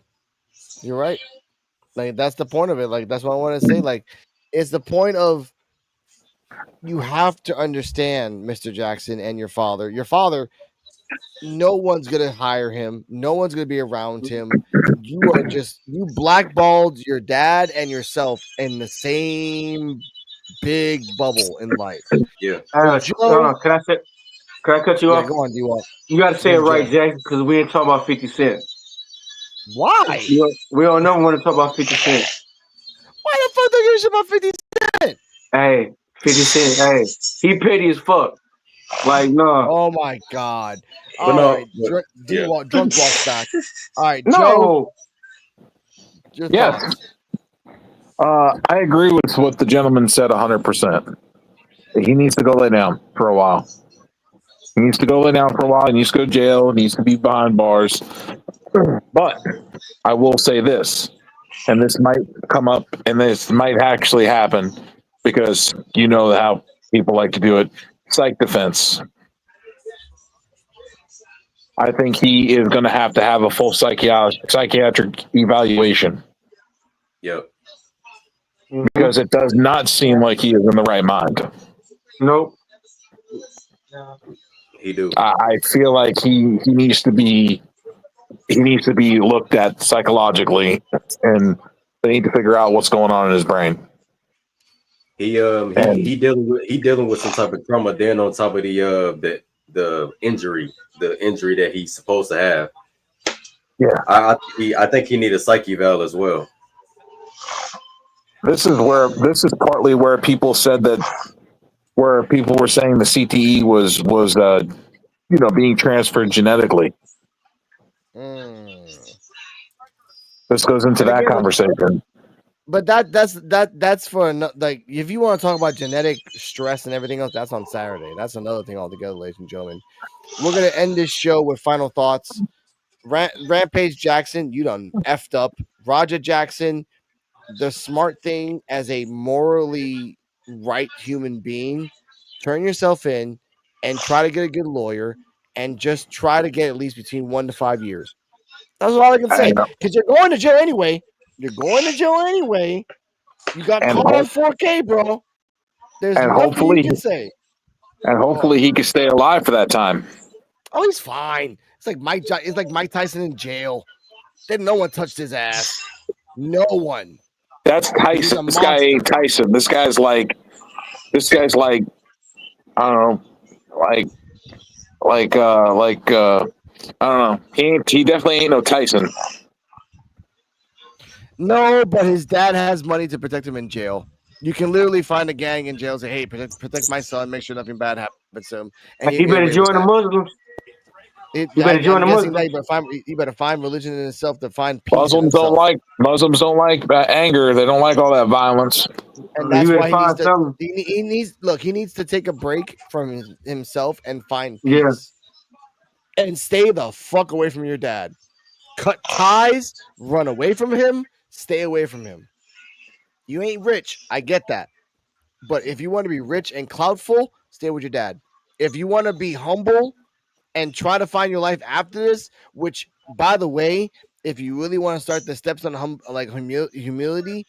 you're right. Like that's the point of it. Like that's what I want to say. Like it's the point of you have to understand, Mr. Jackson, and your father. Your father, no one's gonna hire him. No one's gonna be around him. You blackballed your dad and yourself in the same big bubble in life. Yeah. Joe, Can I cut you yeah, off? go on, D-Walk. You got to say it Ladies and right, gentlemen. Jackson, because we ain't talking about 50 Cent. Why? We don't never want to talk about 50 Cent. Why the fuck don't you shit about 50 Cent? Hey, 50 Cent, hey, he petty as fuck. Like, no. Oh my God. But All no, right. but, yeah. Drunk walks back. All right, No. Joe. Your Yes. thoughts. I agree with what the gentleman said 100%. He needs to go lay down for a while. He needs to go lay down for a while. He needs to go to jail. He needs to be behind bars. But I will say this, and this might come up, and this might actually happen, because you know how people like to do it. Psych defense. I think he is going to have a full psychiatric evaluation. Yep. Because it does not seem like he is in the right mind. Nope. He do. I feel like he needs to be looked at psychologically, and they need to figure out what's going on in his brain. He dealing with some type of trauma. Then on top of the injury that he's supposed to have. Yeah, I think he need a psych eval as well. This is partly where people said that, where people were saying the CTE was being transferred genetically. This goes into that conversation. But that's for like, if you want to talk about genetic stress and everything else, that's on Saturday. That's another thing altogether, ladies and gentlemen. We're gonna end this show with final thoughts. Rampage Jackson, you done effed up. Roger Jackson, the smart thing as a morally right human being, turn yourself in and try to get a good lawyer and just try to get at least between 1 to 5 years. That's all I can say. Because you're going to jail anyway. You got caught on 4K, bro. There's nothing you can say. And hopefully he can stay alive for that time. Oh, he's fine. It's like Mike Tyson in jail. Then no one touched his ass. No one. That's Tyson. This guy ain't Tyson. This guy's like I don't know, I don't know. He definitely ain't no Tyson. No, but his dad has money to protect him in jail. You can literally find a gang in jail and say, "Hey, protect my son. Make sure nothing bad happens to him." And he better join the Muslims. You better find religion in itself to find peace. Muslims don't like anger. They don't like all that violence. And that's why he needs to take a break from himself and find peace. Yeah. And stay the fuck away from your dad. Cut ties, run away from him, stay away from him. You ain't rich, I get that. But if you want to be rich and cloutful, stay with your dad. If you want to be humble and try to find your life after this, which, by the way, if you really want to start the steps on humility,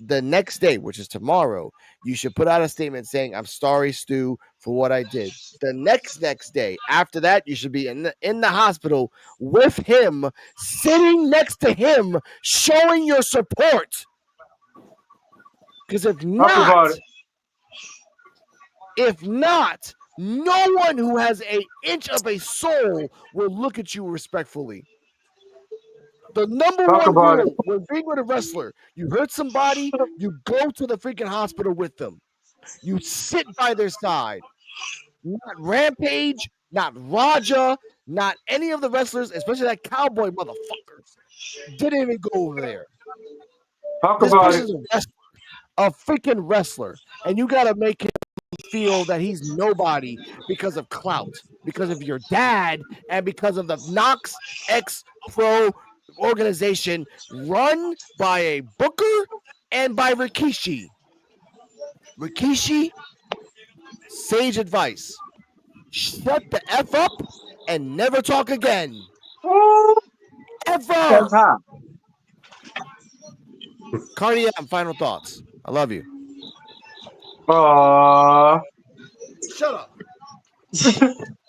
the next day, which is tomorrow, you should put out a statement saying, "I'm sorry, Stu, for what I did." The next day, after that, you should be in the hospital with him, sitting next to him, showing your support. Because if not, no one who has an inch of a soul will look at you respectfully. The number one rule when being with a wrestler, you hurt somebody, you go to the freaking hospital with them. You sit by their side. Not Rampage, not Raja, not any of the wrestlers, especially that cowboy motherfucker, didn't even go over there. This person's a freaking wrestler, and you got to make him feel that he's nobody because of clout, because of your dad, and because of the KnokX Pro organization run by a booker and by Rikishi. Sage advice: shut the F up and never talk again. Ever. Cardia, final thoughts. I love you. Shut up.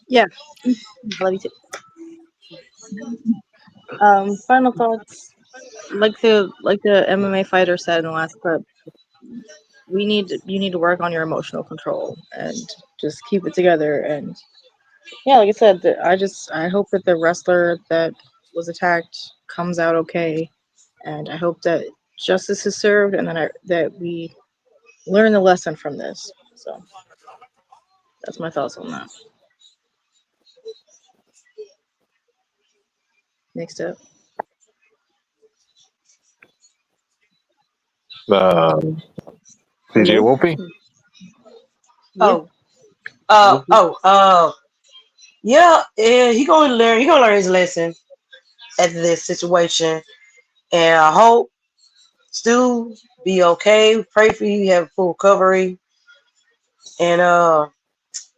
Yeah, I love you too. Final thoughts. Like the MMA fighter said in the last clip, you need to work on your emotional control and just keep it together. And yeah, like I said, I hope that the wrestler that was attacked comes out okay, and I hope that justice is served, and that we learn the lesson from this. So that's my thoughts on that. Next up. DJ Whoopi? Yeah, he gonna learn his lesson at this situation, and I hope Stu be okay. Pray for you, have full recovery, and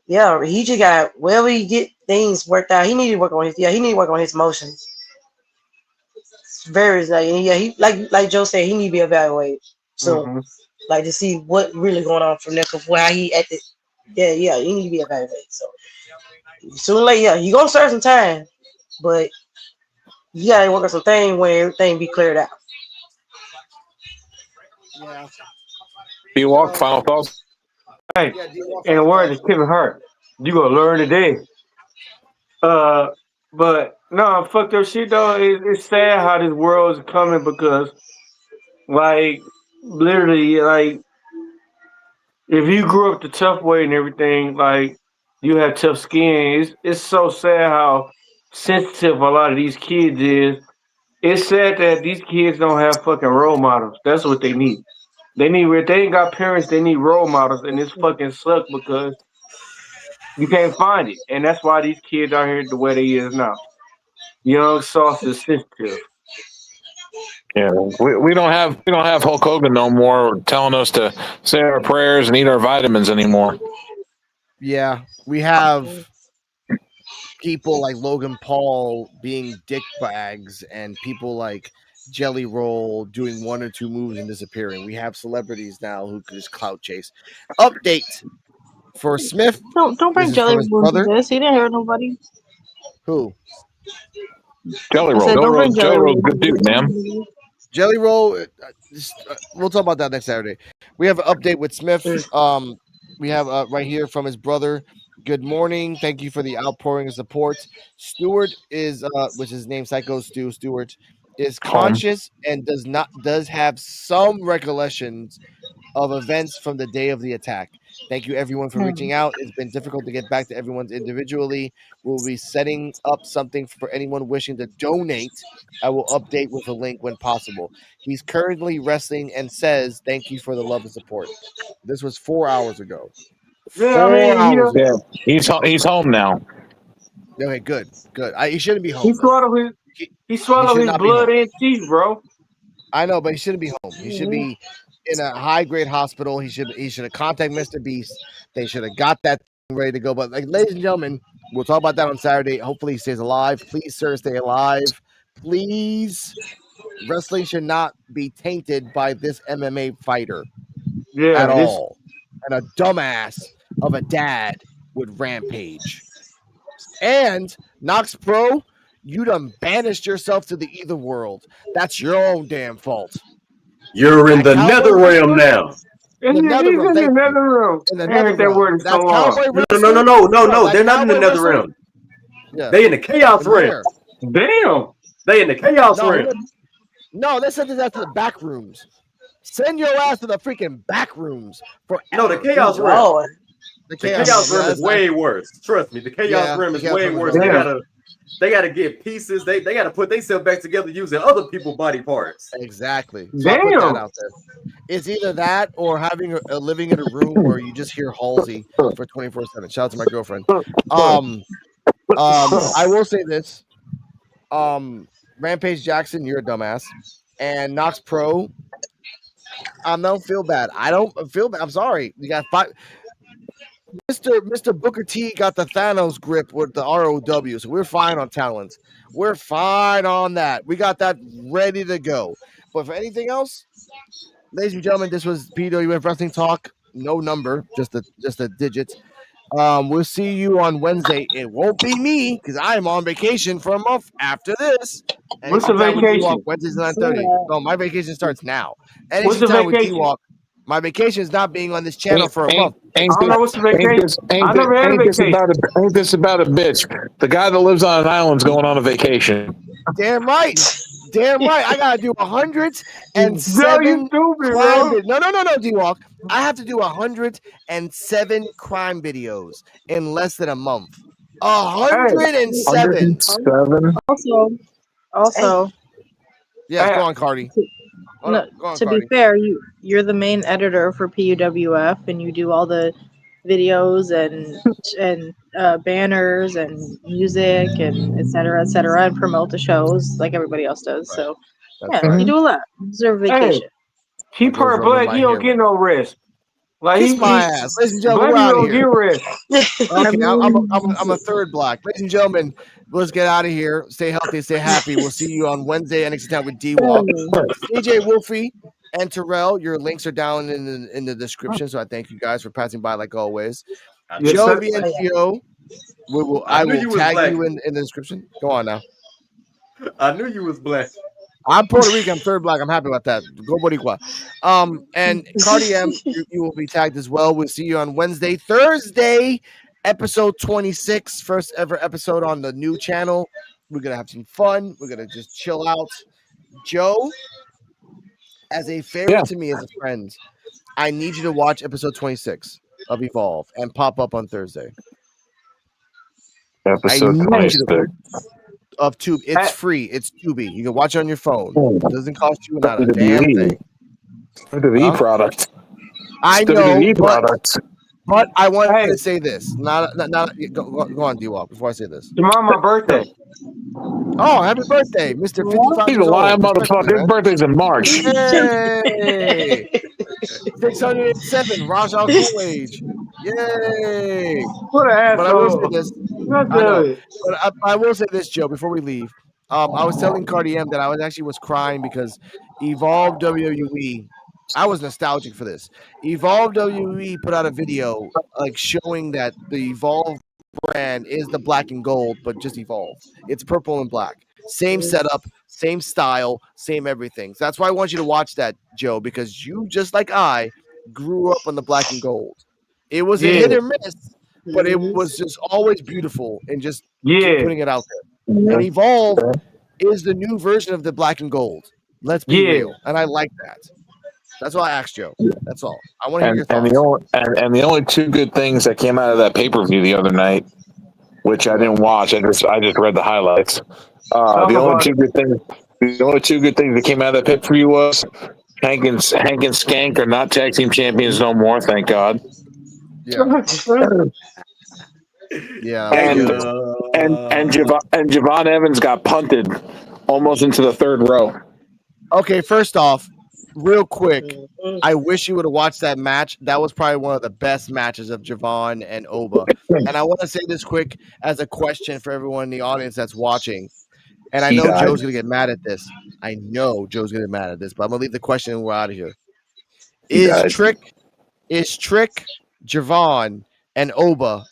yeah, he just got wherever he get things worked out. He need to work on his emotions. It's very he like Joe said, he need to be evaluated. So like to see what really going on from there, cause how he acted. Yeah, he need to be evaluated. So sooner or later, he gonna serve some time, but you gotta work on some things when everything be cleared out. Yeah. P.U.W.F, final thoughts? Hey, in the words of Kevin Hart, you gonna learn today. But no, fuck that shit though. It's sad how this world is coming because, like, literally, like, if you grew up the tough way and everything, like, you have tough skin. It's so sad how sensitive a lot of these kids is. It's sad that these kids don't have fucking role models. That's what they need. If they ain't got parents, they need role models, and it's fucking suck because you can't find it, and that's why these kids out here the way they is now. Young, soft, and sensitive. Yeah, we don't have Hulk Hogan no more telling us to say our prayers and eat our vitamins anymore. Yeah, we have people like Logan Paul being dick bags and people like Jelly Roll doing one or two moves and disappearing. We have celebrities now who could just clout chase. Update for Smith. Don't bring Jelly Roll into this. He didn't hurt nobody. Who? Jelly Roll. Jelly Roll, good dude, man. Jelly Roll. We'll talk about that next Saturday. We have an update with Smith. We have right here from his brother. Good morning. Thank you for the outpouring of support. Stewart is, which is his name, Psycho Stu Stewart, is conscious and does have some recollections of events from the day of the attack. Thank you everyone for reaching out. It's been difficult to get back to everyone's individually. We'll be setting up something for anyone wishing to donate. I will update with a link when possible. He's currently wrestling and says thank you for the love and support. This was 4 hours ago. Yeah, 4 hours ago. He's home now. Okay, good. He shouldn't be home. He swallowed his blood and teeth, bro. I know, but he shouldn't be home. He should be in a high-grade hospital. He should have contacted Mr. Beast. They should have got that thing ready to go. But, like, ladies and gentlemen, we'll talk about that on Saturday. Hopefully he stays alive. Please, sir, stay alive. Please. Wrestling should not be tainted by this MMA fighter at all. And a dumbass of a dad would rampage. And Knox Pro, you done banished yourself to the ether world. That's your own damn fault. You're in the nether realm now. In the nether realm. In the nether realm. That's Cowboy Wrestler. No. They're not in the nether realm. Yeah. They in the chaos realm. Damn. They in the chaos realm. No, they sent that to the back rooms. Send your ass to the freaking back rooms for the chaos realm. The chaos realm is way worse. Trust me, the chaos realm is way worse. They gotta get pieces. They gotta put themselves back together using other people's body parts. Exactly. So I put that out there. It's either that or having living in a room where you just hear Halsey for 24/7. Shout out to my girlfriend. I will say this. Rampage Jackson, you're a dumbass. And Knox Pro, I don't feel bad. I don't feel bad. I'm sorry. You got 5. Mr. Booker T got the Thanos grip with the ROW, so we're fine on talents. We're fine on that. We got that ready to go. But for anything else, ladies and gentlemen, this was P.U.W.F Wrestling Talk. No number, just the digits. We'll see you on Wednesday. It won't be me because I am on vacation for a month after this. What's the vacation? Wednesdays at 9:30. No, my vacation starts now. What's the vacation? My vacation is not being on this channel for a month. I don't know what's the vacation. I never had a vacation. Ain't this about a bitch? The guy that lives on an island's going on a vacation. Damn right. Damn right. I gotta do 107 No, you stupid, bro. No, D-Walk. I have to do 107 crime videos in less than a month. 107. 107. Also. Yes, go on, Cardi. No, to be fair, you're the main editor for P.U.W.F, and you do all the videos and banners and music and et cetera, and promote the shows like everybody else does. Right. So yeah, you do a lot. You deserve a vacation. He part black. He don't get no rest. Like Kiss my ass, ladies and gentlemen. Black We're out of don't here. get rest. Okay, I'm a third black. Ladies and gentlemen, let's get out of here. Stay healthy, stay happy. We'll see you on Wednesday, NXT Time with D-Walk. CJ Wolfie and Terrell, your links are down in the description. So I thank you guys for passing by like always. Yes, Joe sir. VNTO, I will tag you in the description. Go on now. I knew you was black. I'm Puerto Rican. I'm third black. I'm happy about that. Go Boricua. And Cardi M, you will be tagged as well. We'll see you on Wednesday. Thursday, episode 26, first ever episode on the new channel. We're going to have some fun. We're going to just chill out. Joe, as a favor to me, as a friend, I need you to watch episode 26 of Evolve and pop up on Thursday. Episode 26. Of Tube. It's free. It's Tubi. You can watch it on your phone. It doesn't cost you not a damn thing. WWE product. I know, product. But I wanted to say this. Go on, D-Walk, before I say this. Tomorrow my birthday. Oh, happy birthday, Mr. 55. He's a lying motherfucker. His birthday's in March. Yay! 607, Raj Al Ghul. Yay! What an asshole. But I will say this. I will say this, Joe, before we leave. I was telling Cardi M that I was crying because Evolve WWE. I was nostalgic for this. Evolve WWE put out a video like showing that the Evolve brand is the black and gold, but just Evolve. It's purple and black. Same setup, same style, same everything. So that's why I want you to watch that, Joe, because you, just like I, grew up on the black and gold. It was a hit or miss, but it was just always beautiful and just keep putting it out there. And Evolve is the new version of the black and gold. Let's be real. And I like that. That's why I asked Joe. That's all. I want to hear your thoughts. And the only two good things that came out of that pay-per-view the other night, which I didn't watch, I just read the highlights. The only two good things that came out of that pay-per-view was Hank and Skank are not tag team champions no more, thank God. Yeah. And Javon Evans got punted almost into the third row. Okay, first off, real quick, I wish you would have watched that match. That was probably one of the best matches of Javon and Oba. And I want to say this quick as a question for everyone in the audience that's watching. And I know Joe's going to get mad at this. But I'm going to leave the question and we're out of here. Is Trick, Javon, and Oba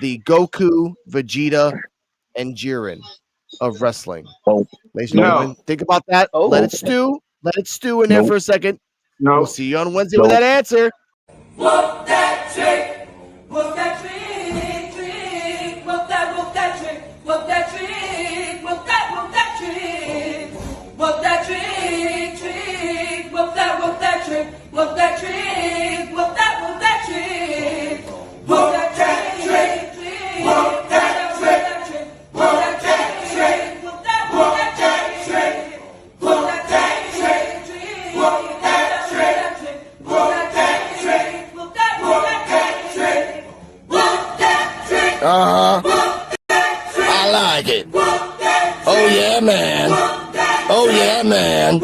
the Goku, Vegeta, and Jiren of wrestling? Ladies and gentlemen, think about that. Let it stew. Let it stew in there for a second. We'll see you on Wednesday with that answer. Whoop that trick. Whoop that trick, trick. Whoop that trick. Whoop that trick. Whoop that trick. Whoop that trick, trick. Whoop that trick. Whoop that trick. Whoop that trick. Whoop that trick, trick. Whoop that trick. Whoop that trick. Whoop that trick. Whoop that I like it. Oh yeah, man. Oh yeah, man.